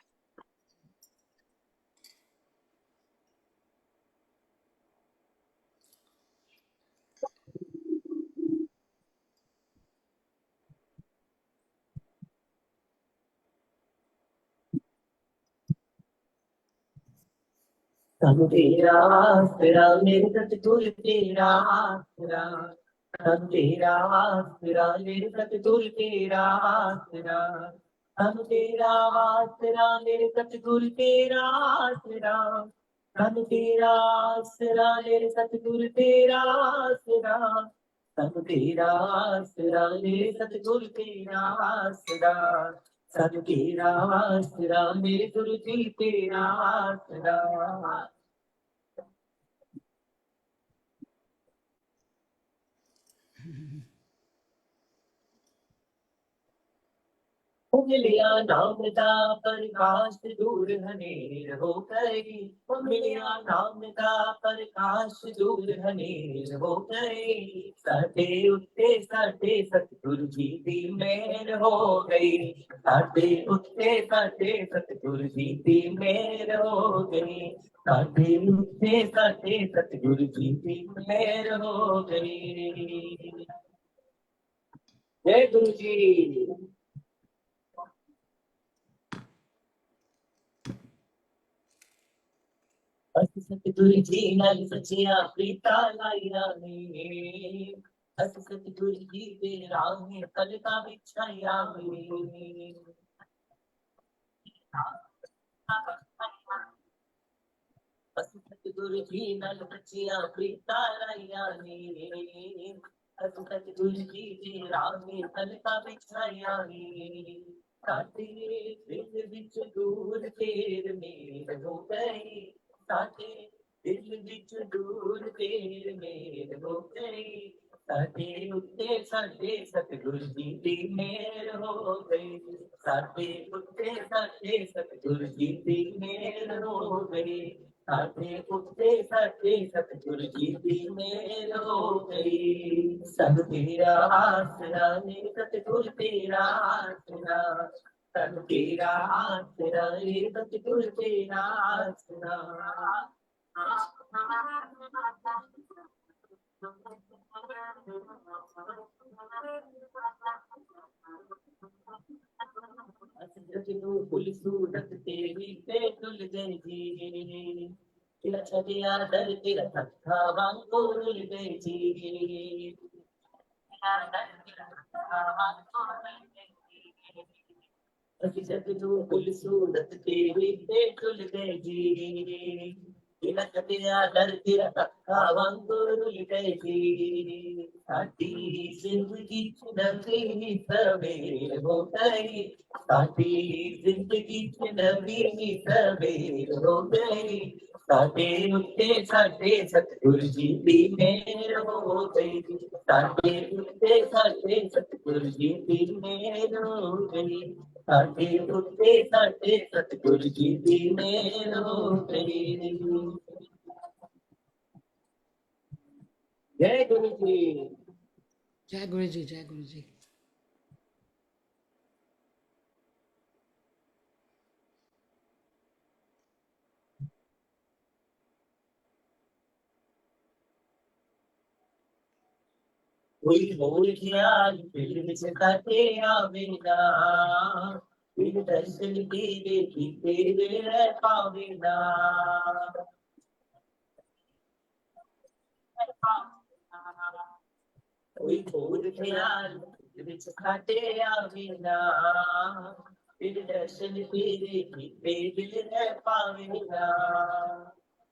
तन तेरा आसरा मेरे सतगुर तेरा आसरा, तन तेरा आसरा मेरे सतगुर तेरा आसरा, तन तेरा आसरा मेरे सतगुर तेरा आसरा, तन तेरा आसरा मेरे सतगुर तेरा आसरा, तन तेरा आसरा मेरे सतगुर तेरा आसरा, तन तेरा आसरा मेरे गुरु जी तेरा आसरा। उंगलियां नाम का प्रकाश दूर हनेर हो गई, उंगलियां नाम का प्रकाश दूर हनेर हो गई, साडे उत्ते साडे सतगुरु जी दी मेहर हो गई, साडे उत्ते साडे सतगुरु जी दी मेहर हो गई, साडे उत्ते साडे सतगुरु जी दी मेहर हो गई। जय गुरु जी। ਅਸੀਂ ਸਤਿਗੁਰ ਜੀ ਨਾਲ ਸੱਚਿਆ ਪ੍ਰੀਤਾ ਲਾਈਆਂ ਨੇ, ਅਸੀਂ ਸਤਿਗੁਰ ਜੀ ਦੇ ਰਾਹੇ ਪਲਕਾਂ ਵਿਛਾਈਆਂ ਨੇ, ਅਸੀਂ ਸਤਿਗੁਰ ਜੀ ਨਾਲ ਸੱਚਿਆ ਪ੍ਰੀਤਾ ਲਾਈਆਂ ਨੇ, ਅਸੀਂ ਸਤਿਗੁਰ ਜੀ ਦੇ ਰਾਹੇ ਪਲਕਾਂ ਵਿਛਾਈਆਂ ਨੇ, ਸਾਡੇ ਦਿਲ ਵਿੱਚ ਦੂਰ ਤੇਰ ਮੇਰ ਹੋ ਗਈ, ਸਾਡੇ ਦਿਲ ਵਿੱਚ ਦੂਰ ਤੇਰ ਮੇਰ ਹੋ ਗਈ, साडे उत्ते साडे सतगुरु जी दी मेहर हो गई, साडे उत्ते साडे सतगुरु जी दी मेहर हो गई, साडे उत्ते साडे सतगुरु जी दी मेहर हो गई। सब तेरा आसरा ने सतगुरु तेरा आसरा, सब तेरा आसरा ने सतगुरु तेरा आसरा। फुल सूरत तेरी पे तुल गई जी, तेरा छदिया दर तेरा थक्का वांगो रुल गई जी, तेरा दर तेरा थक्का वांगो रुल गई जी। जगदू फुल सूरत तेरी पे तुल गई जी, तेरा छदिया दर तेरा थक्का वांगो रुल गई जी। साडी जिंदगी च नवी सवेर हो गई, साडी जिंदगी च नवी सवेर हो गई, साडे उत्ते साडे सतगुरु जी दी मेहर हो गई, साडे उत्ते साडे सतगुरु जी दी मेहर हो गई, साडे उत्ते साडे सतगुरु जी दी मेहर हो गई। जय गुरु जी। जय गुरु जी, जय गुरु जी। कोई मोर ख्याल दिल विच काटे आवेगा, बिन दर्शन तेरे कीते रह पावेगा। कोई मोर ख्याल दिल विच काटे आवेगा, बिन दर्शन तेरे कीते रह पावेगा।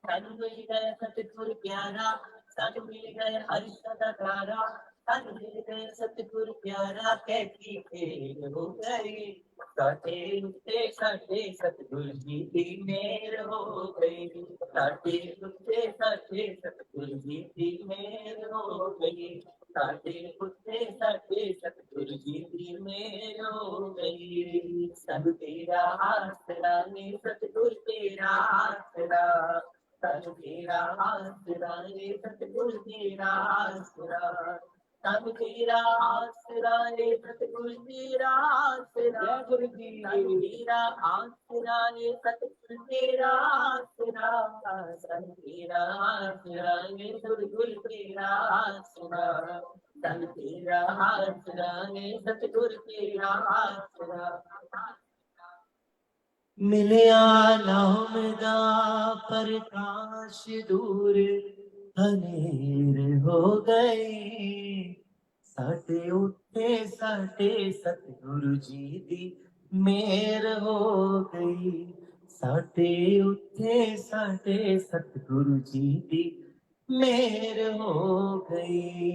सानू मिल गया सतगुर प्यारा, सानू मिल गया हर्ष दा तारा, सानू मिल गया सतगुर प्यारा, कैसी खेल हो गई, साडे उत्ते साडे सतगुर जी दी मेहर हो गई, साडे उत्ते साडे सतगुर जी दी मेहर हो गई, साडे उत्ते साडे सतगुर जी दी मेहर हो गई। सब तेरा आसरा ने सतगुर तेरा आसरा, सब तेरा आसरा रे सतगुर तेरा आसरा, सब तेरा आसरा रे सतगुर तेरा आसरा, गुरु जी सब तेरा आसरा रे सतगुर तेरा आसरा, सब तेरा आसरा रे सतगुर तेरा आसरा, सब तेरा आसरा रे सतगुर तेरा आसरा। मिलिया नामदा प्रकाश दूर हनेर हो गए, साडे उत्ते साडे सतगुरु जी दी मेहर हो गई, साडे उत्ते साडे सतगुरु जी दी मेहर हो गई।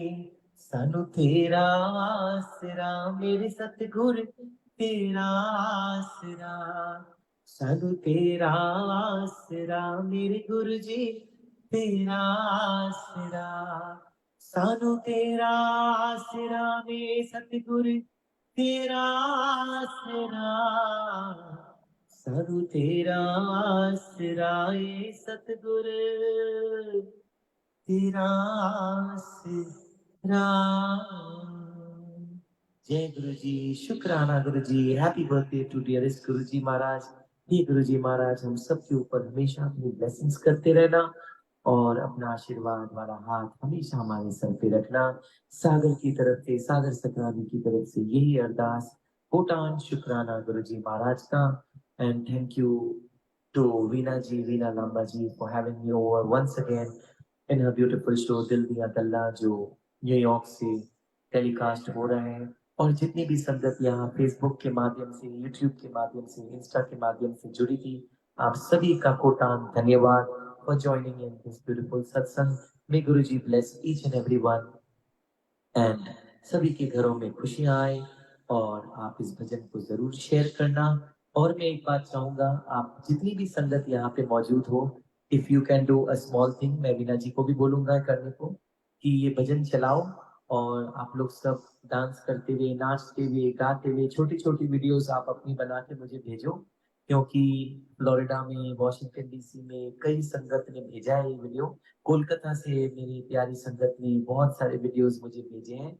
सानू तेरा आसरा मेरे सतगुर तेरा आसरा, सानू तेरा आसरा मेरे गुरु जी तेरा आसरा, सानू तेरा आसरा मेरे सतगुर तेरा आसरा, सानू तेरा आसरा ए सतगुर तेरा आसरा। जय गुरु जी, शुक्राना गुरु जी, हैप्पी बर्थडे टू डियरेस्ट गुरु जी महाराज। ये गुरु जी महाराज हम सबके ऊपर हमेशा अपनी ब्लेसिंग्स करते रहना और अपना आशीर्वाद वाला हाथ हमेशा हमारे सर पे रखना। सागर की तरफ से, सागर सकरानी की तरफ से यही अरदास भूटान शुक्राना गुरु जी महाराज का। And thank you to Veena ji, Veena Lamba ji for having me over once again in her beautiful show दिल दिया दल्ला जो न्यूयॉर्क से टेलीकास्ट हो रहा है। और जितनी भी संगत यहाँ फेसबुक के माध्यम से, यूट्यूब के माध्यम से, इंस्टा के माध्यम से जुड़ी थी, आप सभी का कोटान धन्यवाद for joining in this beautiful satsang. May Guruji bless each and everyone and सभी के घरों में खुशियां आए और आप इस भजन को जरूर शेयर करना। और मैं एक बात चाहूंगा, आप जितनी भी संगत यहाँ पे मौजूद हो, if you can do a small thing, मैं वीना जी को भी बोलूंगा करने को कि ये भजन चलाओ और आप लोग सब डांस करते हुए, नाचते हुए, गाते हुए छोटी छोटी वीडियोस आप अपनी बना के मुझे भेजो, क्योंकि फ्लोरिडा में, वॉशिंगटन डीसी में कई संगत ने भेजा है ये वीडियो। कोलकाता से मेरी प्यारी संगत ने बहुत सारे वीडियोस मुझे भेजे हैं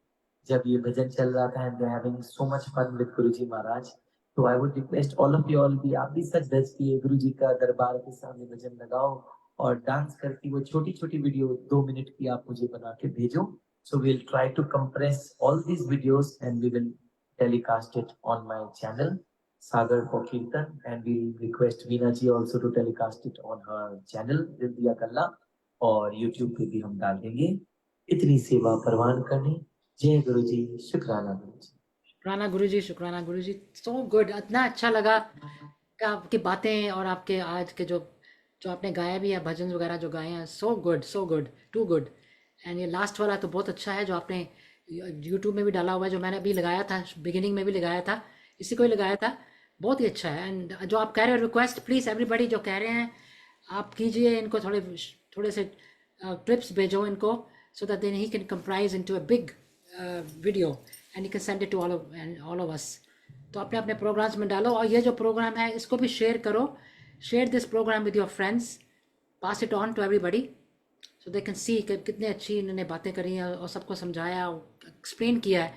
जब ये भजन चल रहा था, and they having so much fun with Guruji Maharaj. तो I would request all of you all भी, आप भी सच धज के गुरुजी का दरबार के सामने भजन लगाओ और डांस करके वो छोटी छोटी वीडियो 2 मिनट की आप मुझे बना के भेजो। So we'll try to compress all these videos and we will telecast it on my channel, Sagar for Kirtan, and we'll request Veena ji also to telecast it on her channel, Vidya Kalla, और YouTube पे भी हम डाल देंगे। इतनी सेवा परवान करनी। जय गुरु जी, शुक्राना गुरु जी। शुक्राना गुरुजी, शुक्राना गुरुजी। सो गुड, इतना अच्छा लगा कि आपकी बातें और आपके आज के जो जो आपने गाया भी है, भजन वगैरह जो गाए हैं, so good, so good, too good. And ये लास्ट वाला तो बहुत अच्छा है जो आपने यूट्यूब में भी डाला हुआ है, जो मैंने अभी लगाया था, बिगिनिंग में भी लगाया था, इसी को ही लगाया था। बहुत ही अच्छा है। एंड जो आप कह रहे हो, रिक्वेस्ट प्लीज़ एवरीबडी जो कह रहे हैं, आप कीजिए इनको थोड़े थोड़े से क्लिप्स भेजो इनको, so that then he can comprise into a big video and he can send it to all of us. तो अपने अपने प्रोग्राम्स में डालो, और ये जो प्रोग्राम है इसको भी शेयर करो। Share this program with your friends, pass it on to everybody so they can see कि कितने अच्छी इन्होंने बातें करी हैं और सबको समझाया, एक्सप्लेन किया है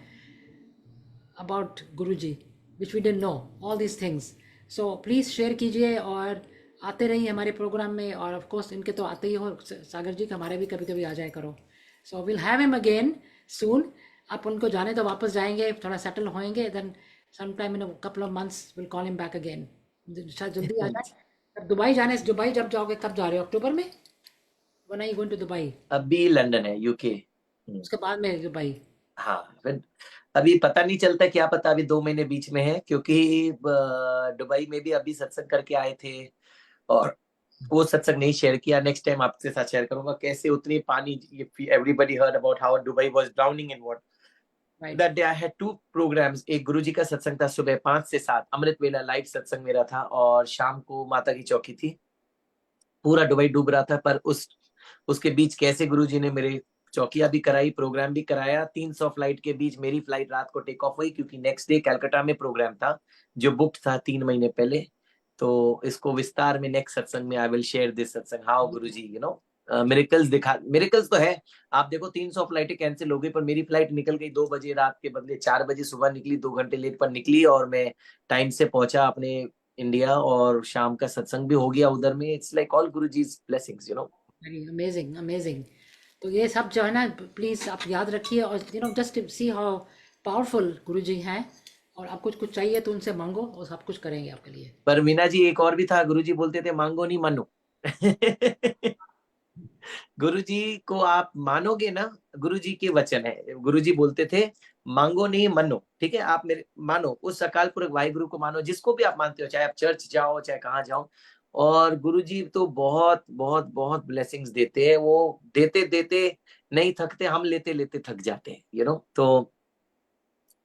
about Guruji, which we didn't know all these things. So please share कीजिए और आते रहिए हमारे प्रोग्राम में। और ऑफ कोर्स इनके तो आते ही हो, सागर जी के हमारे भी कभी कभी आ जाए करो। So will have him again soon. आप उनको जाने तो वापस जाएंगे, थोड़ा सेटल होएंगे, then some time in couple of months will call him back again. शायद जल्दी आ जाए। अब दुबई जाने, दुबई जब जाओगे, कब जा रहे हो, अक्टूबर में? When I going to Dubai? अभी लंदन है, यूके। उसके बाद में दुबई? हाँ, फिर अभी पता नहीं चलता, क्या पता, अभी 2 महीने बीच में है, क्योंकि दुबई में भी अभी सत्संग करके आए थे और वो सत्संग नहीं शेयर किया। नेक्स्ट टाइम आपके साथ शेयर करूंगा कैसे उतनी पानी, everybody heard about how Dubai was drowning in water. Right. That day I had 2 programs. एक गुरुजी का सत्संग था सुबह 5 से 7, अमृत वेला लाइव सत्संग मेरा था, और शाम को माता की चौकी थी। पूरा दुबई डूब रहा था, पर उसके बीच कैसे गुरुजी ने मेरे चौकिया भी कराई, प्रोग्राम भी कराया। 300 फ्लाइट के बीच मेरी फ्लाइट रात को टेक ऑफ हुई, क्योंकि नेक्स्ट डे कलकत्ता में प्रोग्राम था जो बुक्ड था 3 महीने पहले। तो इसको विस्तार में नेक्स्ट सत्संग में आई विल शेयर दिस सत्संग, हाउ गुरुजी मिरेकल्स दिखा। मिरेकल्स तो है, आप देखो 300 फ्लाइटें कैंसिल हो गई, पर मेरी फ्लाइट निकल गई 2 बजे रात के बदले 4 बजे सुबह निकली, 2 घंटे लेट पर निकली, और मैं टाइम से पहुंचा अपने इंडिया, और शाम का सत्संग भी हो गया उधर में। It's like all Guruji's blessings. Very amazing, amazing. तो ये सब जो है ना, प्लीज़ आप याद रखिए, और जस्ट सी हाउ पावरफुल गुरुजी हैं। और आपको कुछ चाहिए तो उनसे मांगो, और सब कुछ करेंगे आपके लिए। पर मीना जी, एक और भी था, गुरुजी बोलते थे मांगो नहीं मानो। गुरुजी को आप मानोगे ना, गुरुजी के वचन है, गुरुजी बोलते थे मांगो नहीं मनो। ठीक है, आप मेरे मानो, उस अकाल पुरख वाहिगुरु को मानो, जिसको भी आप मानते हो, चाहे आप चर्च जाओ चाहे कहाँ जाओ। और गुरुजी तो बहुत बहुत बहुत ब्लेसिंग्स देते हैं, वो देते देते नहीं थकते, हम लेते लेते थक जाते हैं तो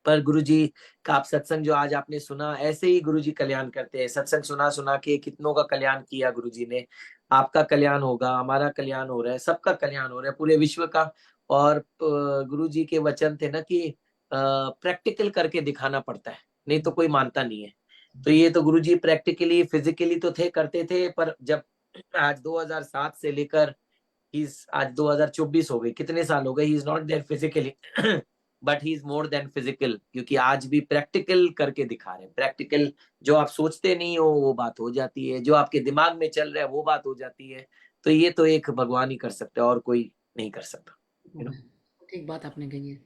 पर गुरुजी का आप सत्संग जो आज आपने सुना, ऐसे ही गुरुजी कल्याण करते हैं। सत्संग सुना सुना के कितनों का कल्याण किया गुरुजी ने। आपका कल्याण होगा, हमारा कल्याण हो रहा है, सबका कल्याण हो रहा है, पूरे विश्व का। और गुरुजी के वचन थे ना कि प्रैक्टिकल करके दिखाना पड़ता है, नहीं तो कोई मानता नहीं है। तो ये तो गुरुजी प्रैक्टिकली फिजिकली तो थे, करते थे, पर जब आज 2007 से लेकर आज 2024 हो गई, कितने साल हो गए, he is not there physically, but he is more than physical, क्योंकि आज भी प्रैक्टिकल करके दिखा रहे हैं। प्रैक्टिकल, जो आप सोचते नहीं हो वो बात हो जाती है, जो आपके दिमाग में चल रहा है वो बात हो जाती है। तो ये तो एक भगवान ही कर सकता है, और कोई नहीं कर सकता। ठीक बात आपने कही है।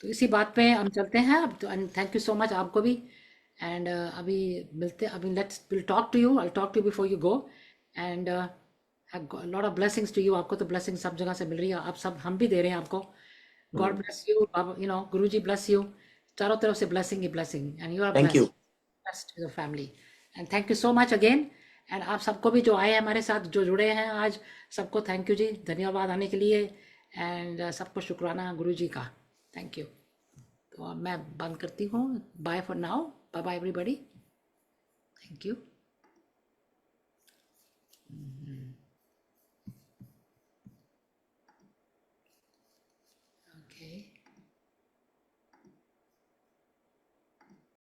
तो इसी बात पे हम चलते हैं अब तो। And thank you so much आपको भी। एंड अभी मिलते, अभी let's will talk to you, I talk to you before you go. And lot of blessings to you. आपको तो ब्लेसिंग सब जगह से मिल रही है, आप सब, हम भी दे रहे हैं आपको। God bless you, Guru ji bless you. चारों तरफ से ब्लेसिंग ही blessing, and you are thank you. blessed with your family. And thank you so much again. And आप सबको भी जो आए हमारे साथ, जो जुड़े हैं आज, सबको थैंक यू जी, धन्यवाद आने के लिए। एंड सबको शुक्राना गुरु जी का, थैंक यू। तो अब मैं बंद करती हूँ। Bye for now, bye bye everybody, thank you. Okay.